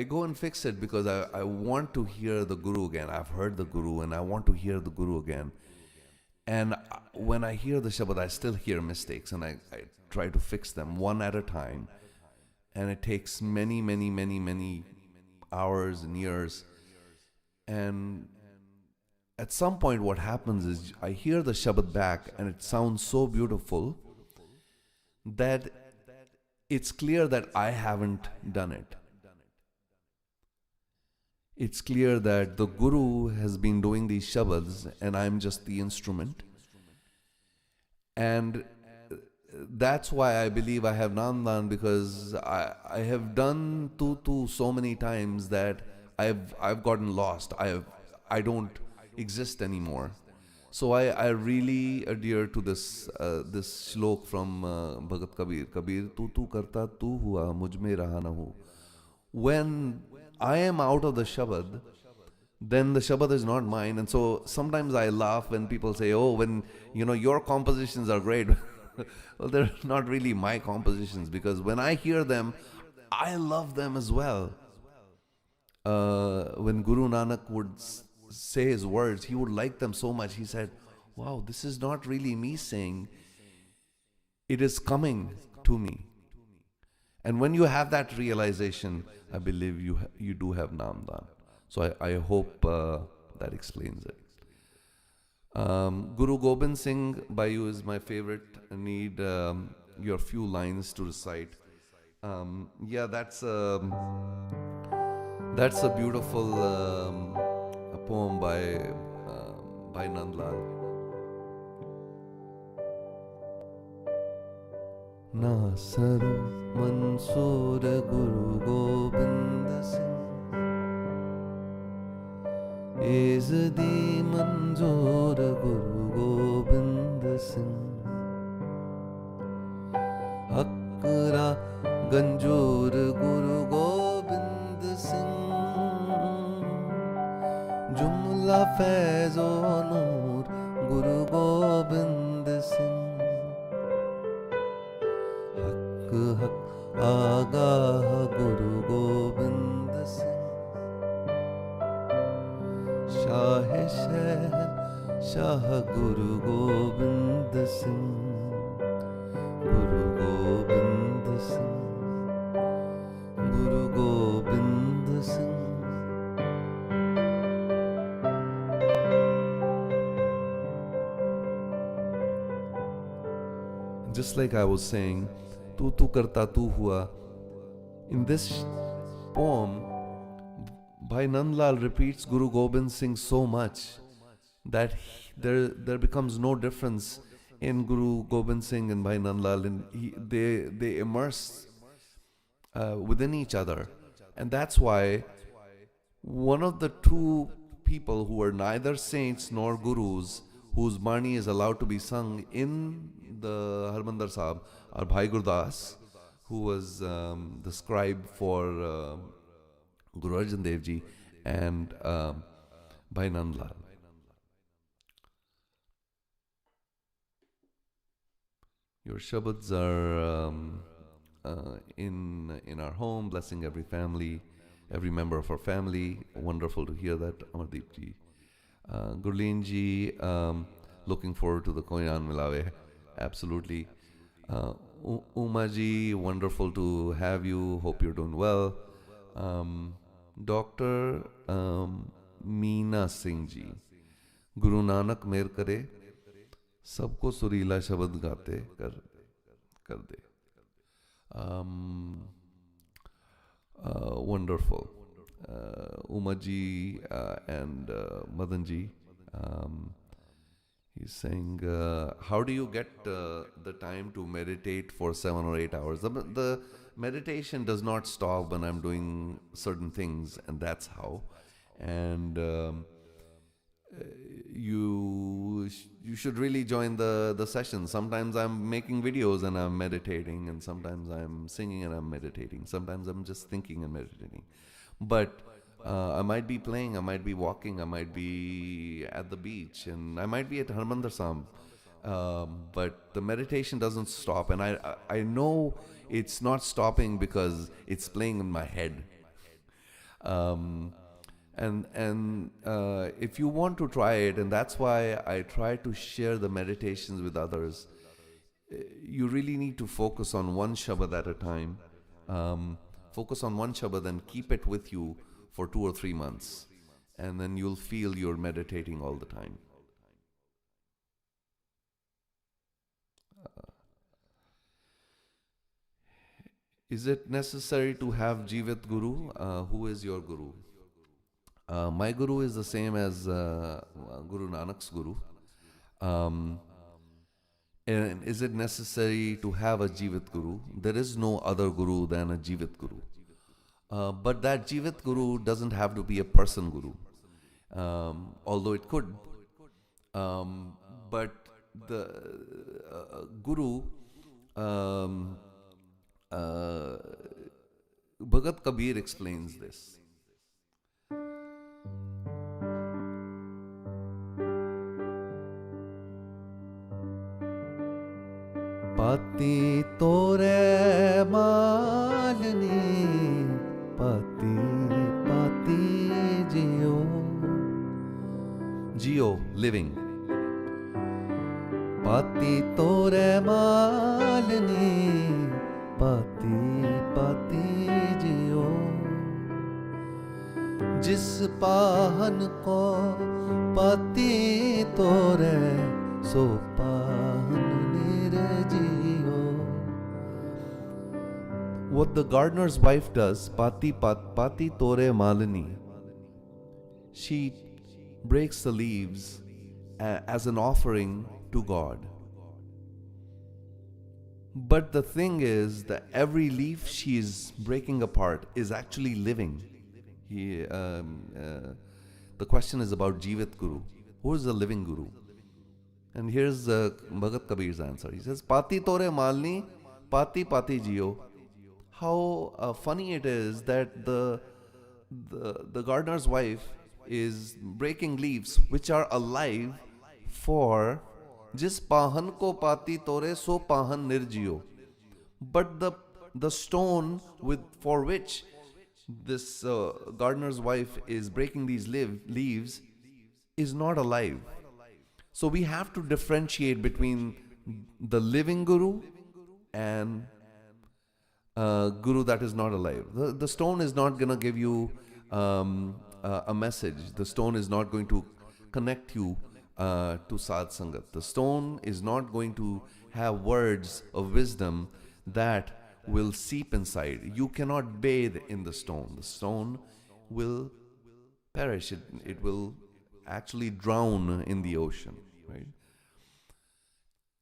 go and fix it because I want to hear the Guru again. I've heard the Guru, and I want to hear the Guru again. And when I hear the shabad, I still hear mistakes, and I try to fix them one at a time. And it takes many, many, many, many hours and years. And at some point what happens is I hear the shabad back, and it sounds so beautiful that it's clear that I haven't done it. It's clear that the Guru has been doing these shabads and I'm just the instrument. And that's why I believe I have Namdan, because I have done tu so many times that I've gotten lost. I don't exist anymore. So I really adhere to this shlok from Bhagat Kabir. Kabir tu karta tu hua, mujhme raha na hu. When I am out of the Shabad, then the Shabad is not mine. And so sometimes I laugh when people say, oh, when your compositions are great. Well, they're not really my compositions, because when I hear them, I love them as well. When Guru Nanak would say his words, he would like them so much. He said, wow, this is not really me saying, it is coming to me. And when you have that realization, I believe you do have Namdan. So I hope that explains it. Guru Gobind Singh by you is my favorite. I need your few lines to recite. Yeah, that's a beautiful a poem by Nandlal. Nasaru Mansoor Guru Gobind Singh Ezdi Manzoor Guru Gobind Singh Akra Ganjoor Guru Gobind Singh Jumla Faizo Noor Guru Gobind Singh Hak Agah Guru Gobind Singh Shah Shah Guru Gobind Singh Guru Gobind Singh Guru Gobind Singh. Just like I was saying, tu tu karta tu hua. In this poem, Bhai Nandlal repeats Guru Gobind Singh so much that there becomes no difference in Guru Gobind Singh and Bhai Nandlal. And they immerse within each other. And that's why one of the two people who are neither saints nor gurus, whose Bani is allowed to be sung in the Harmandir Sahib, are Bhai Gurdas, who was the scribe for Guru Arjan Dev Ji, and Bhai Nandlal. Your shabads are in our home, blessing every family, every member of our family. Wonderful to hear that, Amardeep ji. Gurleen ji, looking forward to the Koyan Milave. Absolutely. Uma ji, wonderful to have you. Hope you're doing well. Dr. Meena Singh ji, Guru Nanak मेर करे सबको सुरीला शब्द गाते कर दे. Wonderful. Umaji and Madanji. He's saying, how do you get the time to meditate for 7 or 8 hours? The meditation does not stop when I'm doing certain things, and that's how. And you should really join the session. Sometimes I'm making videos and I'm meditating, and sometimes I'm singing and I'm meditating. Sometimes I'm just thinking and meditating. But I might be playing, I might be walking, I might be at the beach, and I might be at Harmandir Sahib. But the meditation doesn't stop, and I know it's not stopping because it's playing in my head. And if you want to try it, and that's why I try to share the meditations with others, you really need to focus on one shabad at a time. Focus on one shabad and keep it with you for 2 or 3 months, and then you'll feel you're meditating all the time. Is it necessary to have Jeevit Guru? Who is your Guru? My Guru is the same as Guru Nanak's Guru. And is it necessary to have a Jeevit Guru? There is no other Guru than a Jeevit Guru. But that Jeevit Guru doesn't have to be a person Guru, although it could. But the Guru, Bhagat Kabir explains this. Pati tore malni, pati pati jio. Jio, living. Pati tore malni, pati pati jio. Jis pahan ko pati tore, so pahan what the gardener's wife does, pati tore malini, she breaks the leaves as an offering to God. But the thing is that every leaf she is breaking apart is actually living. The question is about Jeevit Guru. Who is the living Guru? And here's Bhagat Kabir's answer. He says, Pati tore malni, pati pati jio. How funny it is that the gardener's wife is breaking leaves which are alive for jis pahan ko pati tore so pahan nirjiyo. But the stone for which this gardener's wife is breaking these leaves is not alive. So we have to differentiate between the living Guru and Guru that is not alive. The stone is not going to give you a message. The stone is not going to connect you to Sadh Sangat. The stone is not going to have words of wisdom that will seep inside. You cannot bathe in the stone. The stone will perish. It will actually drown in the ocean, right?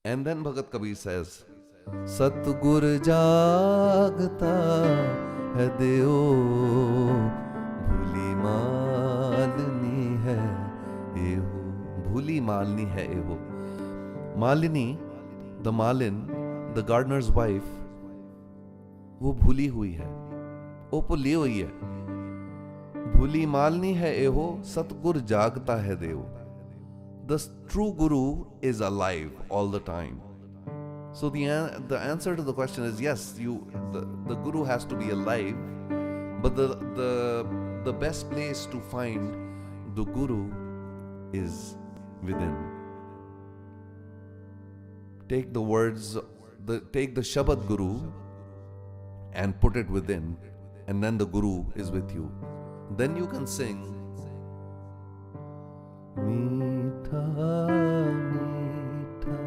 And then Bhagat Kabir says, Satgur jagta hai deo, bhuli malini hai eho. Bhuli malini hai eho. Malini, the Malin, the gardener's wife, वो भूली हुई है, वो भूली हुई है. भूली मालनी है एहो, सतगुर जागता है देव. The true guru is alive all the time. So the answer to the question is yes, the guru has to be alive, but the best place to find the guru is within. Take the words, take the Shabad Guru and put it within, and then the Guru is with you. Then you can sing Meetha Meetha,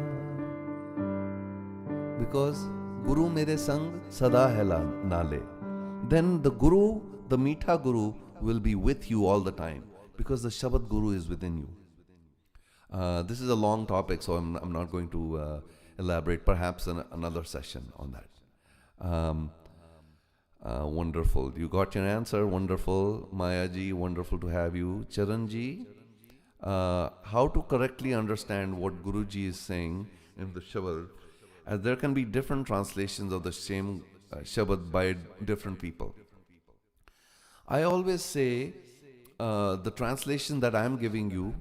because Guru mere sang sada hai nale. Then the Guru, the Meetha Guru, will be with you all the time, because the Shabad Guru is within you. This is a long topic, so I'm not going to elaborate. Perhaps another session on that. Wonderful. You got your answer. Wonderful. Maya ji, wonderful to have you. Charan ji, how to correctly understand what Guruji is saying in the Shabad, as there can be different translations of the same Shabad by different people. I always say the translation that I'm giving you,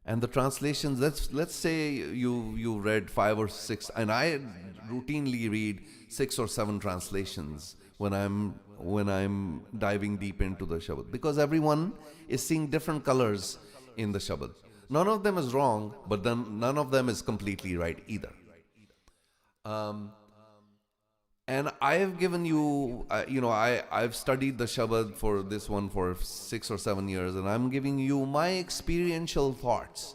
and the translations, let's say you read 5 or 6, and I routinely read 6 or 7 translations when I'm diving deep into the Shabad, because everyone is seeing different colors in the Shabad. None of them is wrong, but then none of them is completely right either. And I have given you, I've studied the Shabad for this one for 6 or 7 years, and I'm giving you my experiential thoughts.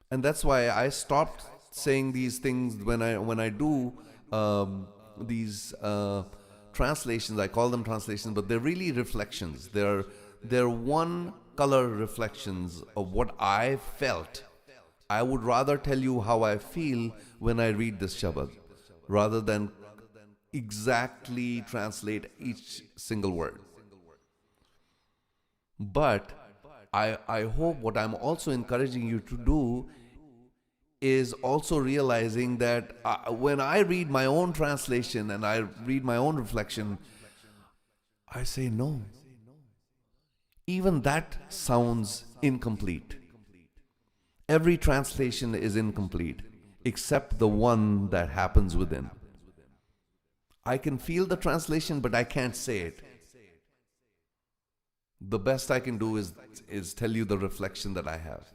And that's why I stopped saying these things when I do these translations. I call them translations, but they're really reflections. They're one color reflections of what I felt. I would rather tell you how I feel when I read this Shabad, rather than exactly translate each single word. But I hope what I'm also encouraging you to do is also realizing that when I read my own translation and I read my own reflection, I say, no, even that sounds incomplete. Every translation is incomplete except the one that happens within. I can feel the translation, but I can't say it. The best I can do is tell you the reflection that I have.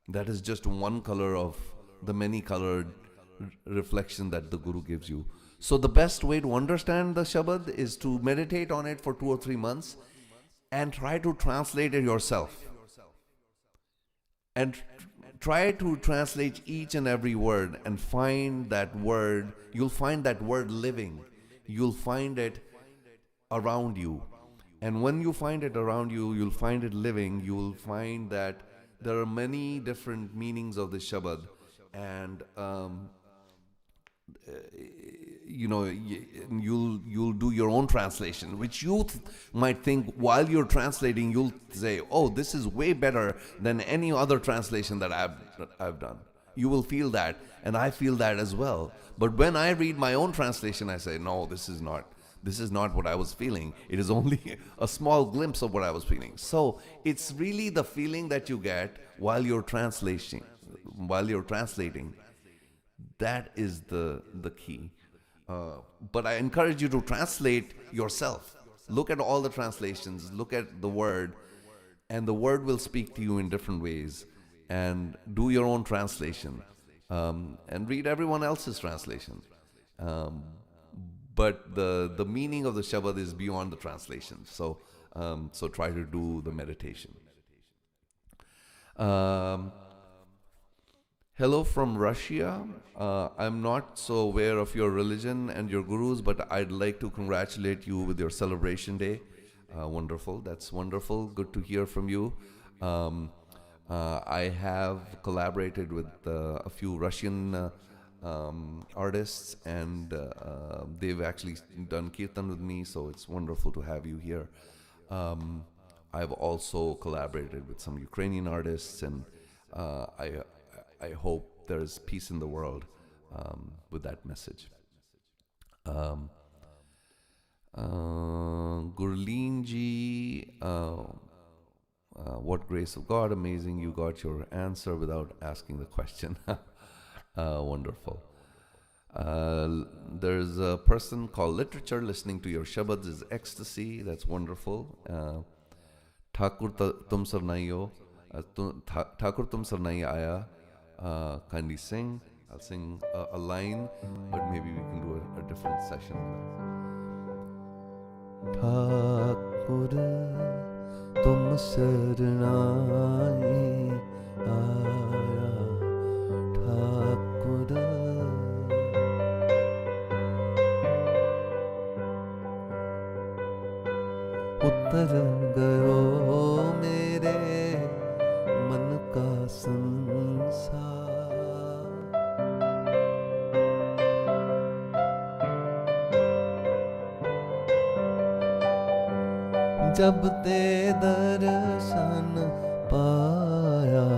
That is just one color of the many colored reflection that the Guru gives you. So the best way to understand the Shabad is to meditate on it for 2 or 3 months and try to translate it yourself. And try to translate each and every word and find that word. You'll find that word living. You'll find it around you. And when you find it around you, you'll find it living. You'll find that there are many different meanings of the Shabad. And you'll do your own translation, which you might think while you're translating, you'll say, oh, this is way better than any other translation that I've done. You will feel that, and I feel that as well. But when I read my own translation, I say, no, this is not what I was feeling. It is only a small glimpse of what I was feeling. So it's really the feeling that you get while you're translating. That is the key. But I encourage you to translate yourself. Look at all the translations, look at the word, and the word will speak to you in different ways. And do your own translation, and read everyone else's translation. But the meaning of the Shabad is beyond the translation. So try to do the meditation. Hello from Russia. I'm not so aware of your religion and your gurus, but I'd like to congratulate you with your celebration day. Wonderful. That's wonderful. Good to hear from you. Um, I have collaborated with a few Russian artists, and they've actually done kirtan with me, so it's wonderful to have you here. Um, I've also collaborated with some Ukrainian artists, and I hope there's peace in the world with that message. Um, Gurleen ji, what grace of God, amazing, you got your answer without asking the question. Wonderful. There's a person called Literature listening to your Shabads is ecstasy. That's wonderful. Thakur tum sarnaiyo. Thakur tum sarnai aya. Kindly sing. I'll sing a line, but maybe we can do a different session. Thakur tum sarnai aya. Thakur उतर गयो मेरे मन का संसार जब ते दर्शन पाया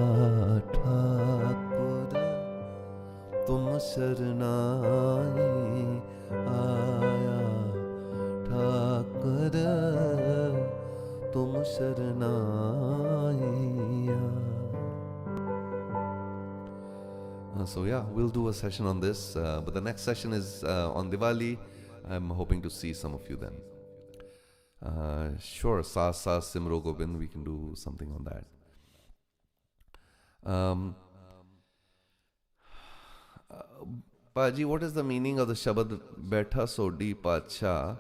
ठाकुर तुम शरणाई आया ठाकुर तुम शरणाइया. So yeah, we'll do a session on this, but the next session is on Diwali. I'm hoping to see some of you then. Sure, Sa Sa Simro Gobind, we can do something on that. Paji, what is the meaning of the Shabad Betha Sodi Pacha?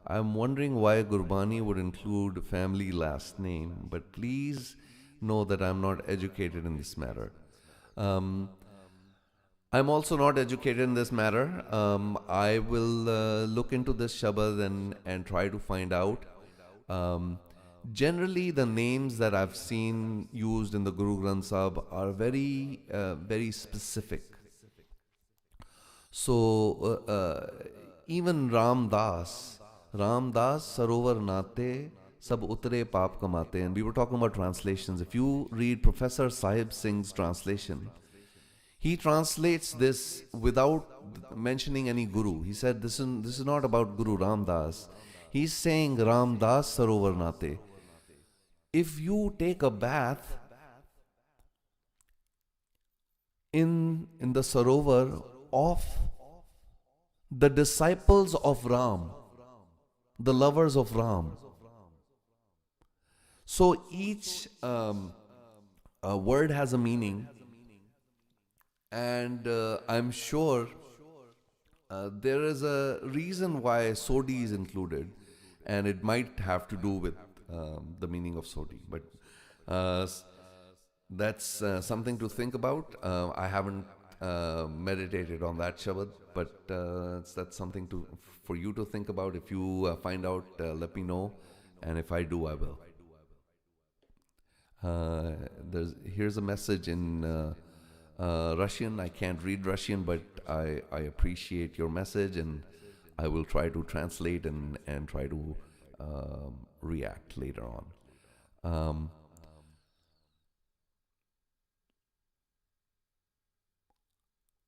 I'm wondering why Gurbani would include family last name, but please know that I'm not educated in this matter. I'm also not educated in this matter. I will look into this Shabad and try to find out. Generally, the names that I've seen used in the Guru Granth Sahib are very specific. So even Ramdas Sarovar Nate Sab Utre Paap Kamate, and we were talking about translations. If you read Professor Sahib Singh's translation, he translates this without mentioning any guru. He said this is not about Guru Ramdas. He's saying Ramdas Sarovar Nate. If you take a bath in the Sarovar of the disciples of Ram, the lovers of Ram. So each word has a meaning, and I'm sure there is a reason why Sodi is included, and it might have to do with the meaning of Sodi. But that's something to think about. I haven't meditated on that Shabad, but that's something for you to think about. If you find out, let me know, and if I do, I will. Here's a message in Russian. I can't read Russian, but I appreciate your message, and I will try to translate and try to react later on.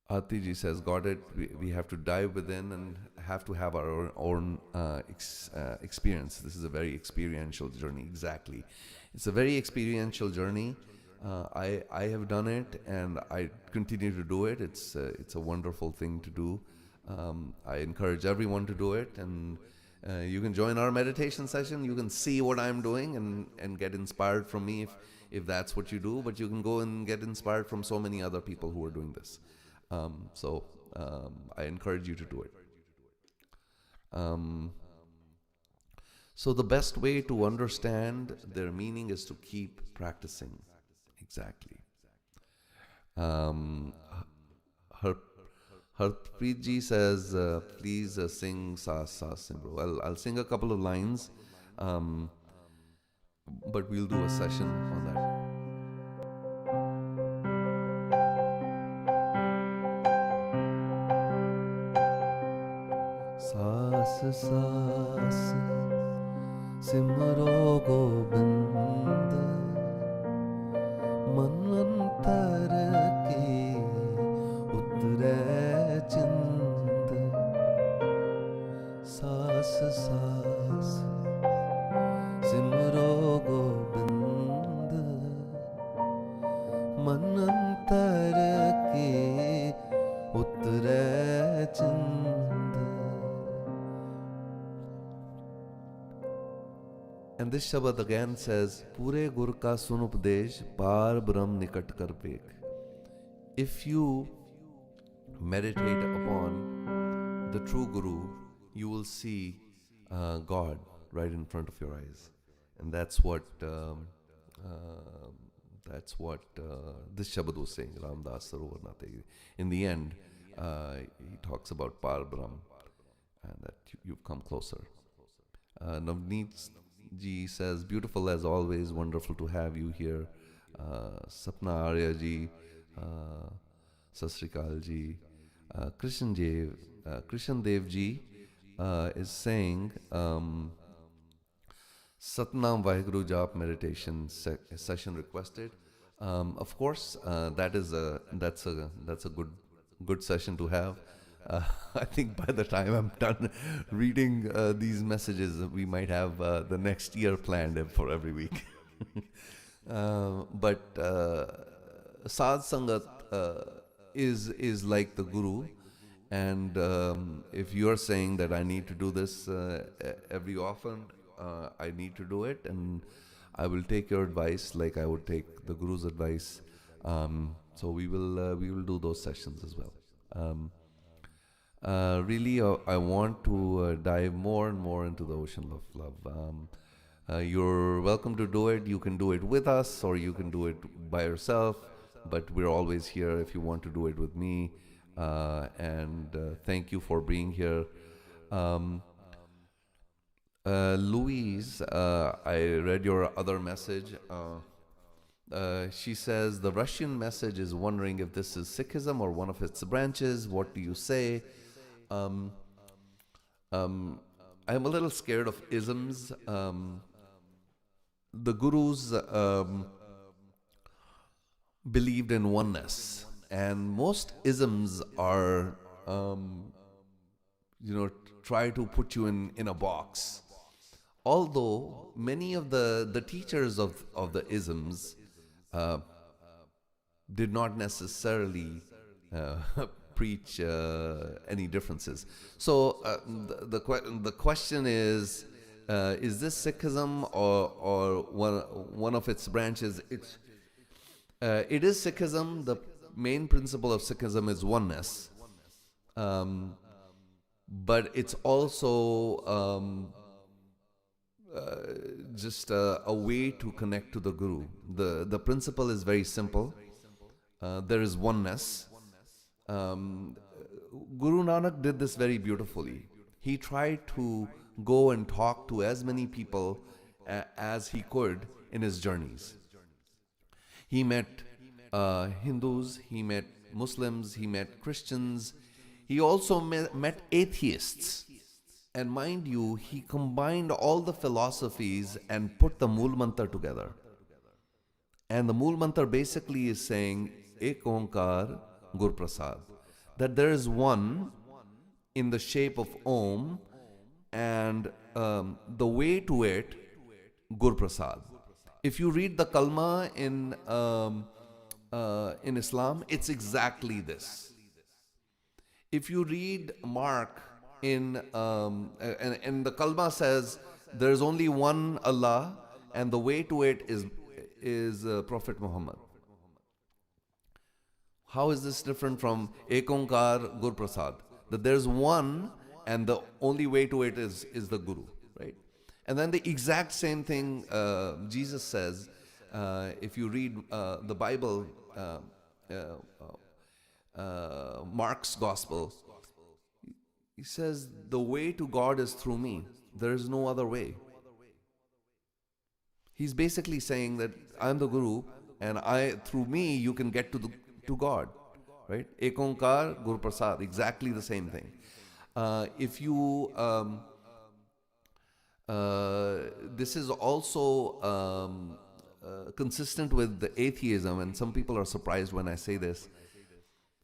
Atiji says, got it. We have to dive within and have to have our own experience. This is a very experiential journey. Exactly. It's a very experiential journey. I have done it, and I continue to do it. It's a wonderful thing to do. I encourage everyone to do it, and you can join our meditation session. You can see what I'm doing and get inspired from me if that's what you do. But you can go and get inspired from so many other people who are doing this. So I encourage you to do it. So the best way to understand their meaning is to keep practicing. Exactly. Um, Har Harpreet ji says, please sing Saas Saas Sin, bro. I'll sing a couple of lines, um, but we'll do a session on that. सास सास सिमरो गोबिंद मन अंतर की उतरे चिंद सास सास सिमरो गोबिंद मन अंतर की उतरे चिंद. And this Shabad again says, Pure Gur ka sun updesh, par brahm nikat kar pek. If you meditate upon the true Guru, you will see God right in front of your eyes. And that's what this Shabad was saying, Ramdas Sarovar Nate. In the end, he talks about par brahm and that you've come closer. Navneet Ji says, beautiful as always, wonderful to have you here. Sapna Arya Ji, Sasrikal Ji, Krishan Dev Ji is saying, Satnam Vaheguru Jap meditation session requested. Of course, that's a good session to have. I think by the time I'm done reading these messages, we might have the next year planned for every week. But Sadh Sangat is like the Guru, and if you're saying that I need to do this every often, I need to do it, and I will take your advice like I would take the Guru's advice. So we will do those sessions as well. Really, I want to dive more and more into the ocean of love. You're welcome to do it. You can do it with us, or you can do it by yourself. But we're always here if you want to do it with me. And thank you for being here. Louise, I read your other message. She says, the Russian message is wondering if this is Sikhism or one of its branches. What do you say? I'm a little scared of isms. The gurus believed in oneness, and most isms are, try to put you in a box. Although many of the teachers of the isms did not necessarily preach any differences. So the question is this Sikhism or one of its branches? It is Sikhism. The main principle of Sikhism is oneness, but it's also just a way to connect to the Guru. The principle is very simple. There is oneness. Guru Nanak did this very beautifully. He tried to go and talk to as many people as he could in his journeys. He met Hindus, he met Muslims, he met Christians. He also met atheists. And mind you, he combined all the philosophies and put the Mool Mantra together. And the Mool Mantra basically is saying, Ek Onkar Gur Prasad. That there is one in the shape of Om, and the way to it, Gur Prasad. If you read the Kalma in Islam, it's exactly this. If you read Mark and the Kalma says there is only one Allah, and the way to it is Prophet Muhammad. How is this different from Ekonkar Gur Prasad? That there's one, and the only way to it is the Guru, right? And then the exact same thing Jesus says. If you read the Bible, Mark's gospel, he says, "The way to God is through me. There is no other way." He's basically saying that I'm the Guru, and through me you can get to God, right? Ek Onkar Guru Prasad, exactly the same thing. If you This is also consistent with the atheism, and some people are surprised when I say this.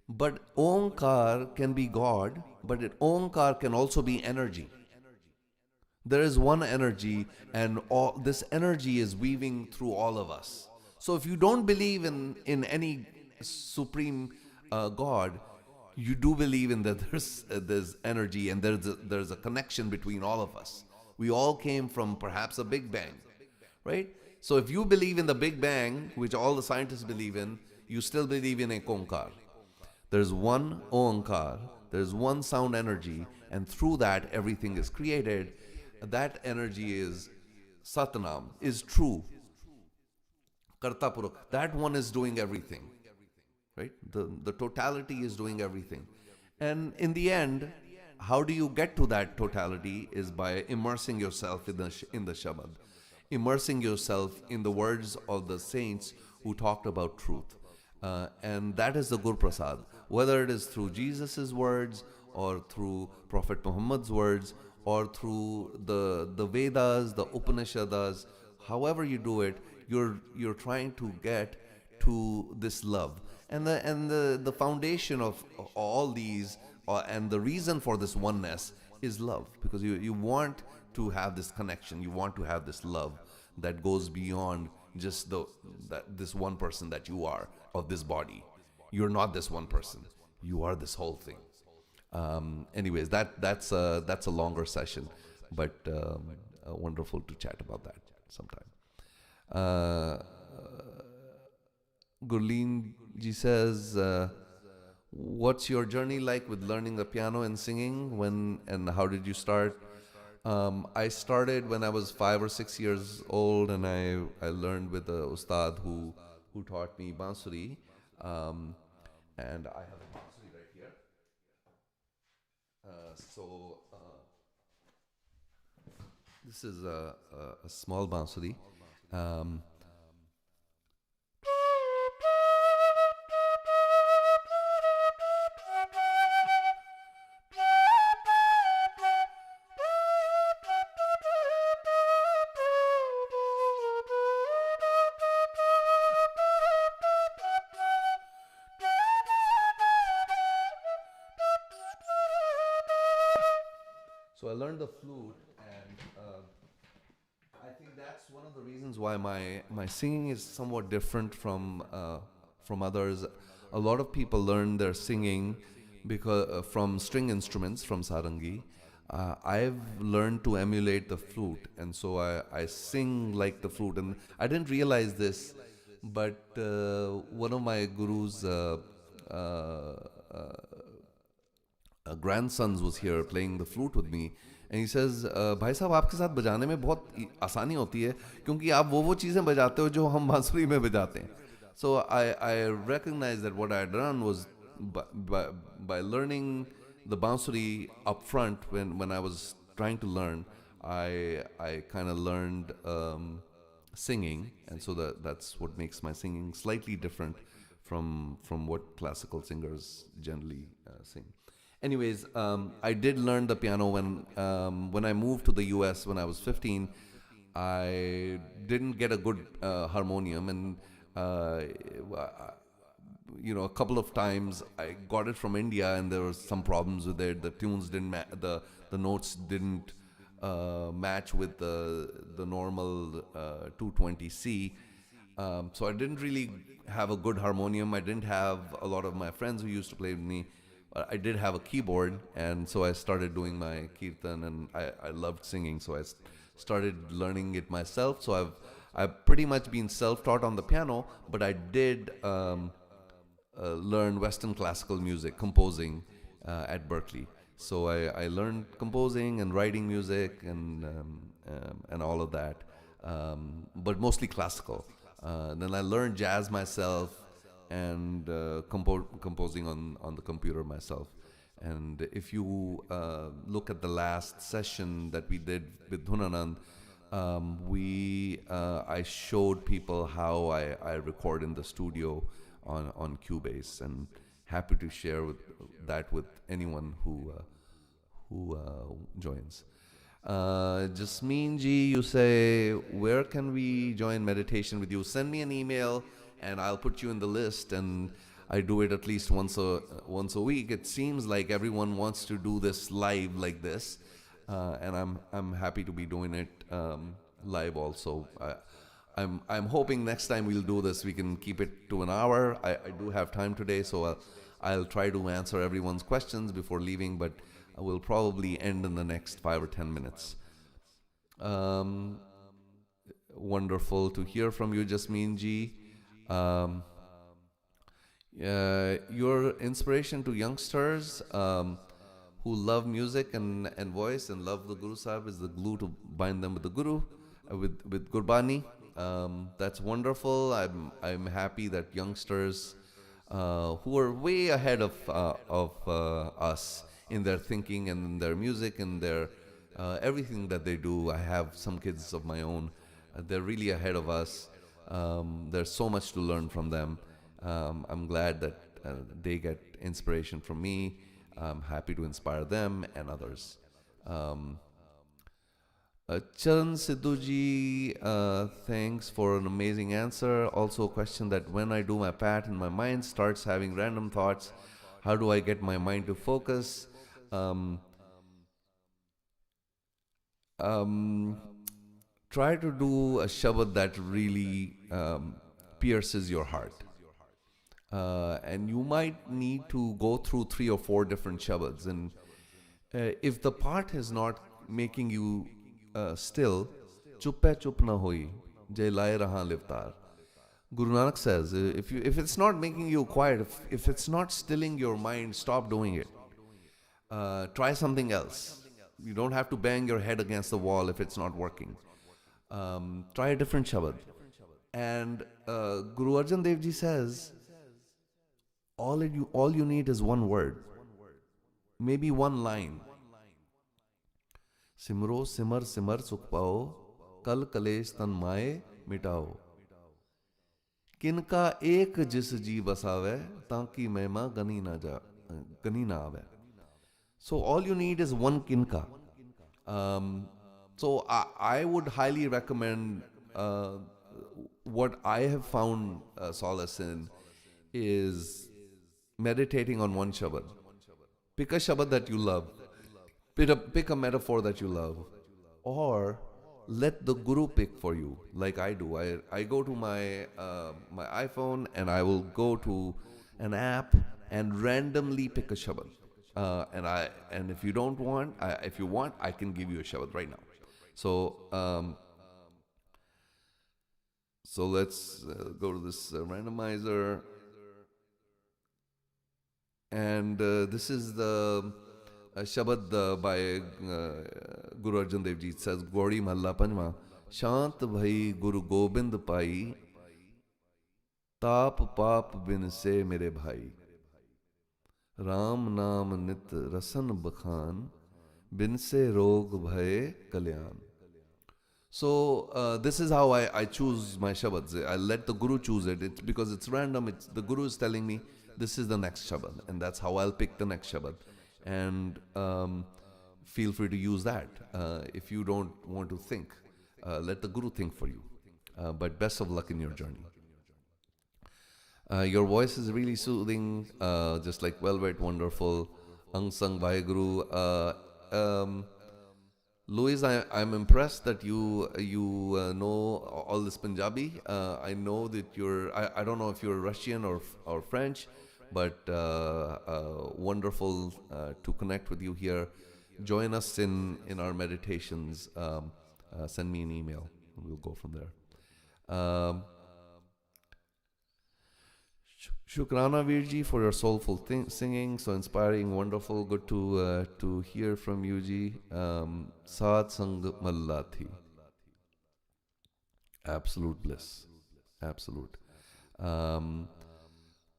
But Omkar can be God, but Omkar can also be energy. There is one energy, and all this energy is weaving through all of us. So if you don't believe in any supreme God, you do believe in that there's energy, and there's a connection between all of us. We all came from perhaps a big bang, right? So if you believe in the big bang, which all the scientists believe in, you still believe in a Onkar. There's one Onkar, there's one sound energy, and through that everything is created. That energy is Satnam, is true. Kartapuruk, that one is doing everything, right? The totality is doing everything. And in the end, how do you get to that totality is by immersing yourself in the Shabad, immersing yourself in the words of the saints who talked about truth. And that is the Gur Prasad. Whether it is through Jesus' words, or through Prophet Muhammad's words, or through the Vedas, the Upanishads, however you do it, you're trying to get to this love. And the foundation of all these, and the reason for this oneness is love, because you want to have this connection, you want to have this love that goes beyond just this one person that you are, of this body. You're not this one person, you are this whole thing. Anyways, that's a longer session, but wonderful to chat about that sometime. Gurleen ji says, "What's your journey like with learning the piano and singing? When and how did you start?" I started when I was 5 or 6 years old, and I learned with the ustad who taught me bansuri. And I have a bansuri right here. This is a small bansuri. Um, So I learned the flute, and I think that's one of the reasons why my singing is somewhat different from others. A lot of people learn their singing because from string instruments, from sarangi. I've learned to emulate the flute, and so I sing like the flute. And I didn't realize this, but one of my gurus. Grandsons was here playing the flute with me, and he says, भाई साहब आपके साथ बजाने में बहुत आसानी होती है, क्योंकि आप वो चीज़ें बजाते हो जो हम बांसुरी में बजाते हैं. So I recognized that what I had done was by learning the bansuri up front, when I was trying to learn, I kind of learned singing, and so that's what makes my singing slightly different from what classical singers generally sing. Anyways, I did learn the piano when I moved to the US when I was 15. I didn't get a good harmonium, and a couple of times I got it from India, and there was some problems with it. The tunes didn't the notes didn't match with the normal 220C. So I didn't really have a good harmonium. I didn't have a lot of my friends who used to play with me. I did have a keyboard, and so I started doing my kirtan, and I loved singing, so I started learning it myself. So I've pretty much been self-taught on the piano, but I did learn Western classical music, composing at Berkeley. So I learned composing and writing music and all of that, but mostly classical. Then I learned jazz myself, and composing on the computer myself. And if you look at the last session that we did with Dhunanand, we I showed people how I record in the studio on Cubase, and happy to share that with anyone who joins. Jasmeen ji, you say, where can we join meditation with you? Send me an email, and I'll put you in the list. And I do it at least once a week. It seems like everyone wants to do this live like this, and I'm happy to be doing it live also. I'm hoping next time we'll do this, we can keep it to an hour. I do have time today, so I'll try to answer everyone's questions before leaving, but I will probably end in the next 5 or 10 minutes. Um, Wonderful to hear from you, Jasmeen ji. Um, your inspiration to youngsters who love music and voice and love the Guru Sahib is the glue to bind them with the Guru, with Gurbani. That's wonderful. I'm happy that youngsters who are way ahead of us in their thinking and in their music and their everything that they do. I have some kids of my own. They're really ahead of us. There's so much to learn from them. I'm glad that they get inspiration from me. I'm happy to inspire them and others. Charan Sidhu ji, thanks for an amazing answer. Also, a question that when I do my pat and my mind starts having random thoughts, how do I get my mind to focus? Try to do a shabad that really pierces your heart. And you might need to go through 3 or 4 different shabads. And if the part is not making you still, chuppe chup na hoi, jai lai raha livtar. Guru Nanak says, if it's not making you quiet, if it's not stilling your mind, stop doing it. Try something else. You don't have to bang your head against the wall if it's not working. Try a different shabad. And Guru Arjan Dev Ji says, all you need is one word, maybe one line. Simro simar simar sukh pao, kal kalesh tan maaye mitao. किनका एक जिस जी बसावे ताकि महिमा गनी ना आवे. So all you need is one kinka. So I would highly recommend what I have found solace in is meditating on one shabad. Pick a shabad that you love. Pick a metaphor that you love. Or let the Guru pick for you, like I do. I go to my iPhone and I will go to an app and randomly pick a shabad. And if you don't want, if you want, I can give you a shabad right now. So so let's go to this randomizer. And this is the Shabad by Guru Arjan Dev Ji. It says, Gauri Mahalla Panjwa, Shant Bhai Guru Gobind Pai, Taap Paap Bin Se Mere Bhai, Ram Naam Nit Rasan Bakhan, Bin Se Rog Bhai Kalyan. So this is how I choose my Shabads. I let the Guru choose it. It's because it's random. The Guru is telling me this is the next Shabad, and that's how I'll pick the next Shabad. And feel free to use that. If you don't want to think, let the Guru think for you. But best of luck in your journey. Your voice is really soothing, just like velvet, wonderful. Angsang Vaheguru. Louis, I'm impressed that you know all this Punjabi. I know that I don't know if you're Russian or French, but wonderful to connect with you here. Join us in our meditations. Send me an email. We'll go from there. Shukrana Virji for your soulful singing, so inspiring, wonderful. Good to hear from you, ji. Saad Sang Mallathi. Absolute bliss. Absolute.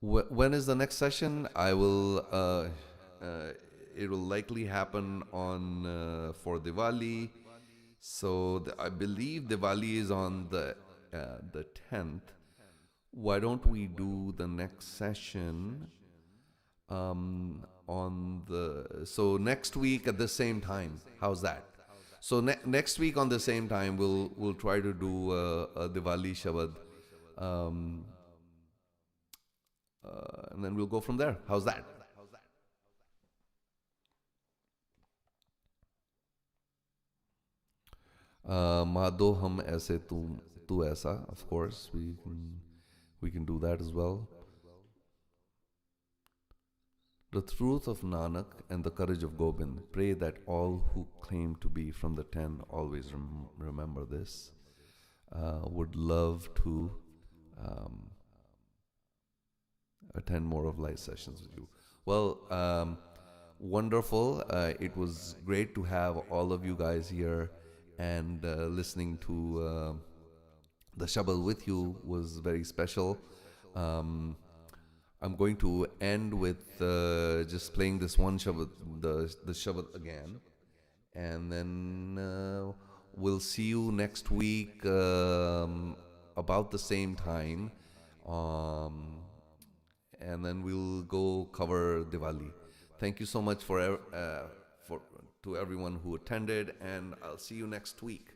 When is the next session? I will. It will likely happen on for Diwali. So I believe Diwali is on the 10th. Why don't we do the next session on the so next week at the same time? How's that? So next week on the same time, we'll try to do a Diwali Shabad, um, and then we'll go from there. How's that? Madho hum aise tu aisa. Of course, we can do that as well. The truth of Nanak and the courage of Gobind. Pray that all who claim to be from the 10 always remember this. Would love to attend more of live sessions with you. Well, wonderful. It was great to have all of you guys here, and listening to the Shabad with you was very special. I'm going to end with just playing this one Shabad, the Shabad again, and then we'll see you next week about the same time, and then we'll go cover Diwali. Thank you so much for to everyone who attended, and I'll see you next week.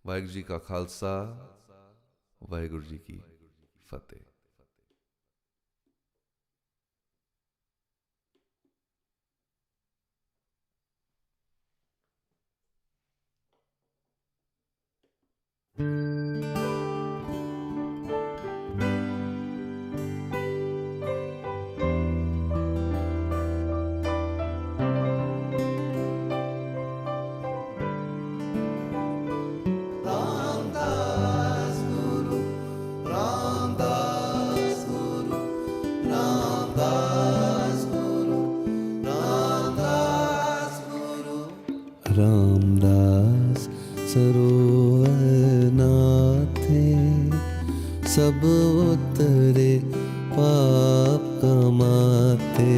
Vaheguru Ji Ka Khalsa, Vaheguru Ji Ki Fateh. Ramdas सरोवर नाथे, सब उतरे पाप कमाते।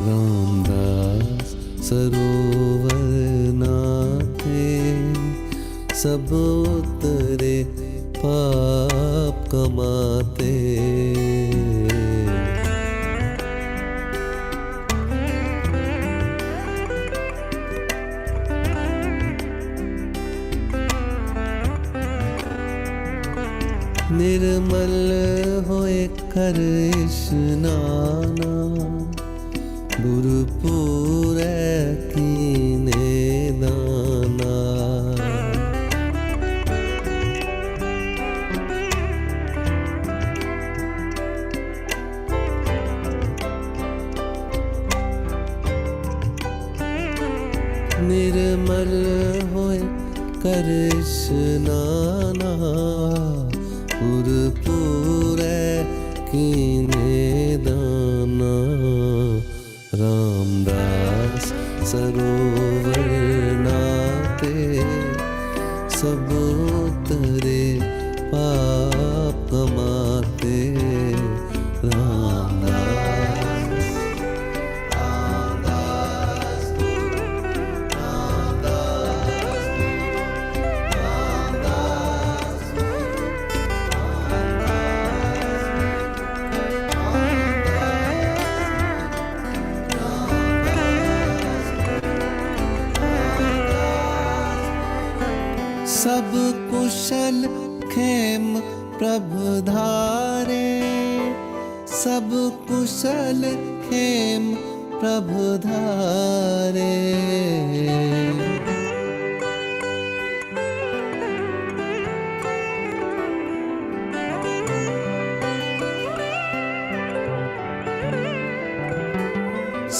रामदास सरोवर नाथे, सब उतरे पाप कमाते। निर्मल होए कर स्नाना, गुरुपुरै कीने दाना। निर्मल होए कर स्नाना, गुरुपुरै कीने दाना। रामदास सरोवर नाते, सब उतरे पाप कमाते। रामदास रामदास रामदास रामदास सब कुशल खेम प्रभु धारे, सब कुशल खेम प्रभु धारे।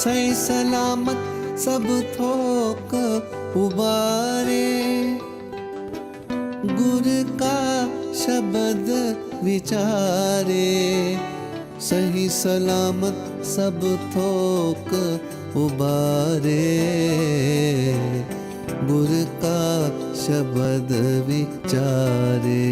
सही सलामत सब थोक उबारे, गुरु का शब्द विचारे। सही सलामत सब थोक उबारे, गुर का शब्द विचारे।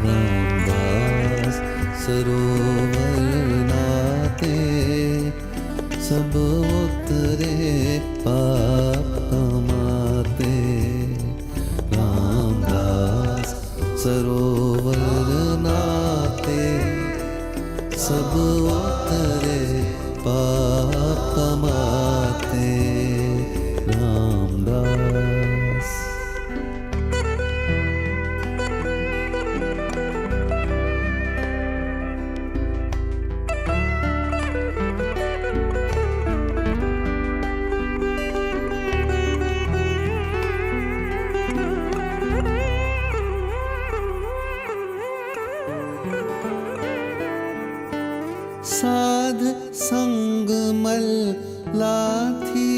रामदास सरोवर नाते, सब उतरे पाप कमाते। रामदास सरोवर नाते, सब उतरे पाप कमाते। रामदास। साध संग मल लाथी,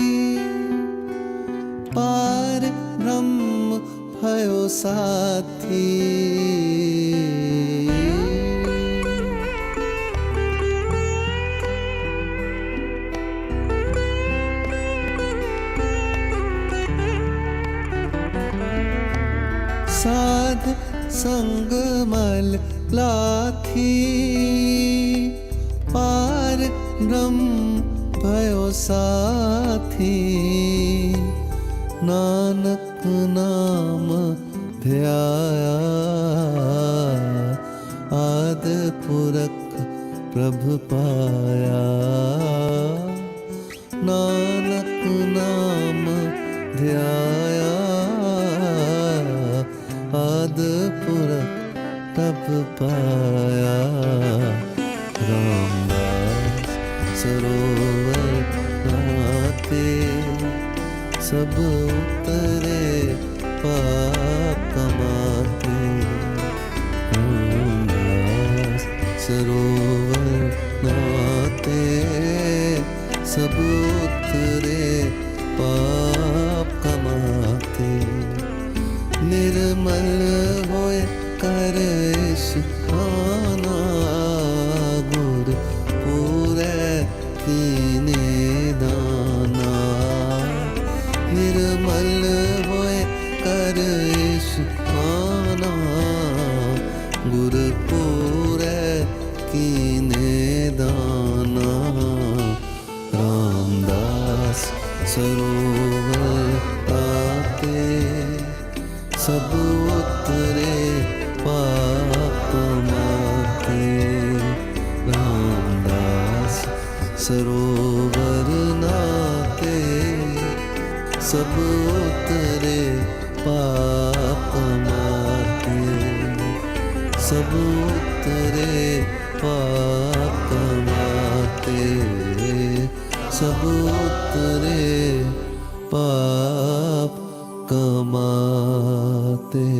पार ब्रह्म भयो साथी। साध संग मल लाथी, पार ब्रह्म भयो साथी। नानक नाम ध्याया, आद पुरख प्रभु पाया। नानक नाम ध्याया, आद पुरख प्रभु पाया। रामदास सरोवर नाते, सब उतरे पाप कमाते। रामदास सरोवर नाते, सब उतरे पाप कमाते। निर्मल होए कर खाना, गुर पूरे कीने दाना। निर्मल होए कर खाना, गुर पूरे कीने दाना। रामदास सरोवर आते, सब उतरे पाप कमाते। रामदास सरोवर नाते, सब उतरे पाप कमाते। सब उतरे पाप कमाते, सब उतरे पाप कमाते।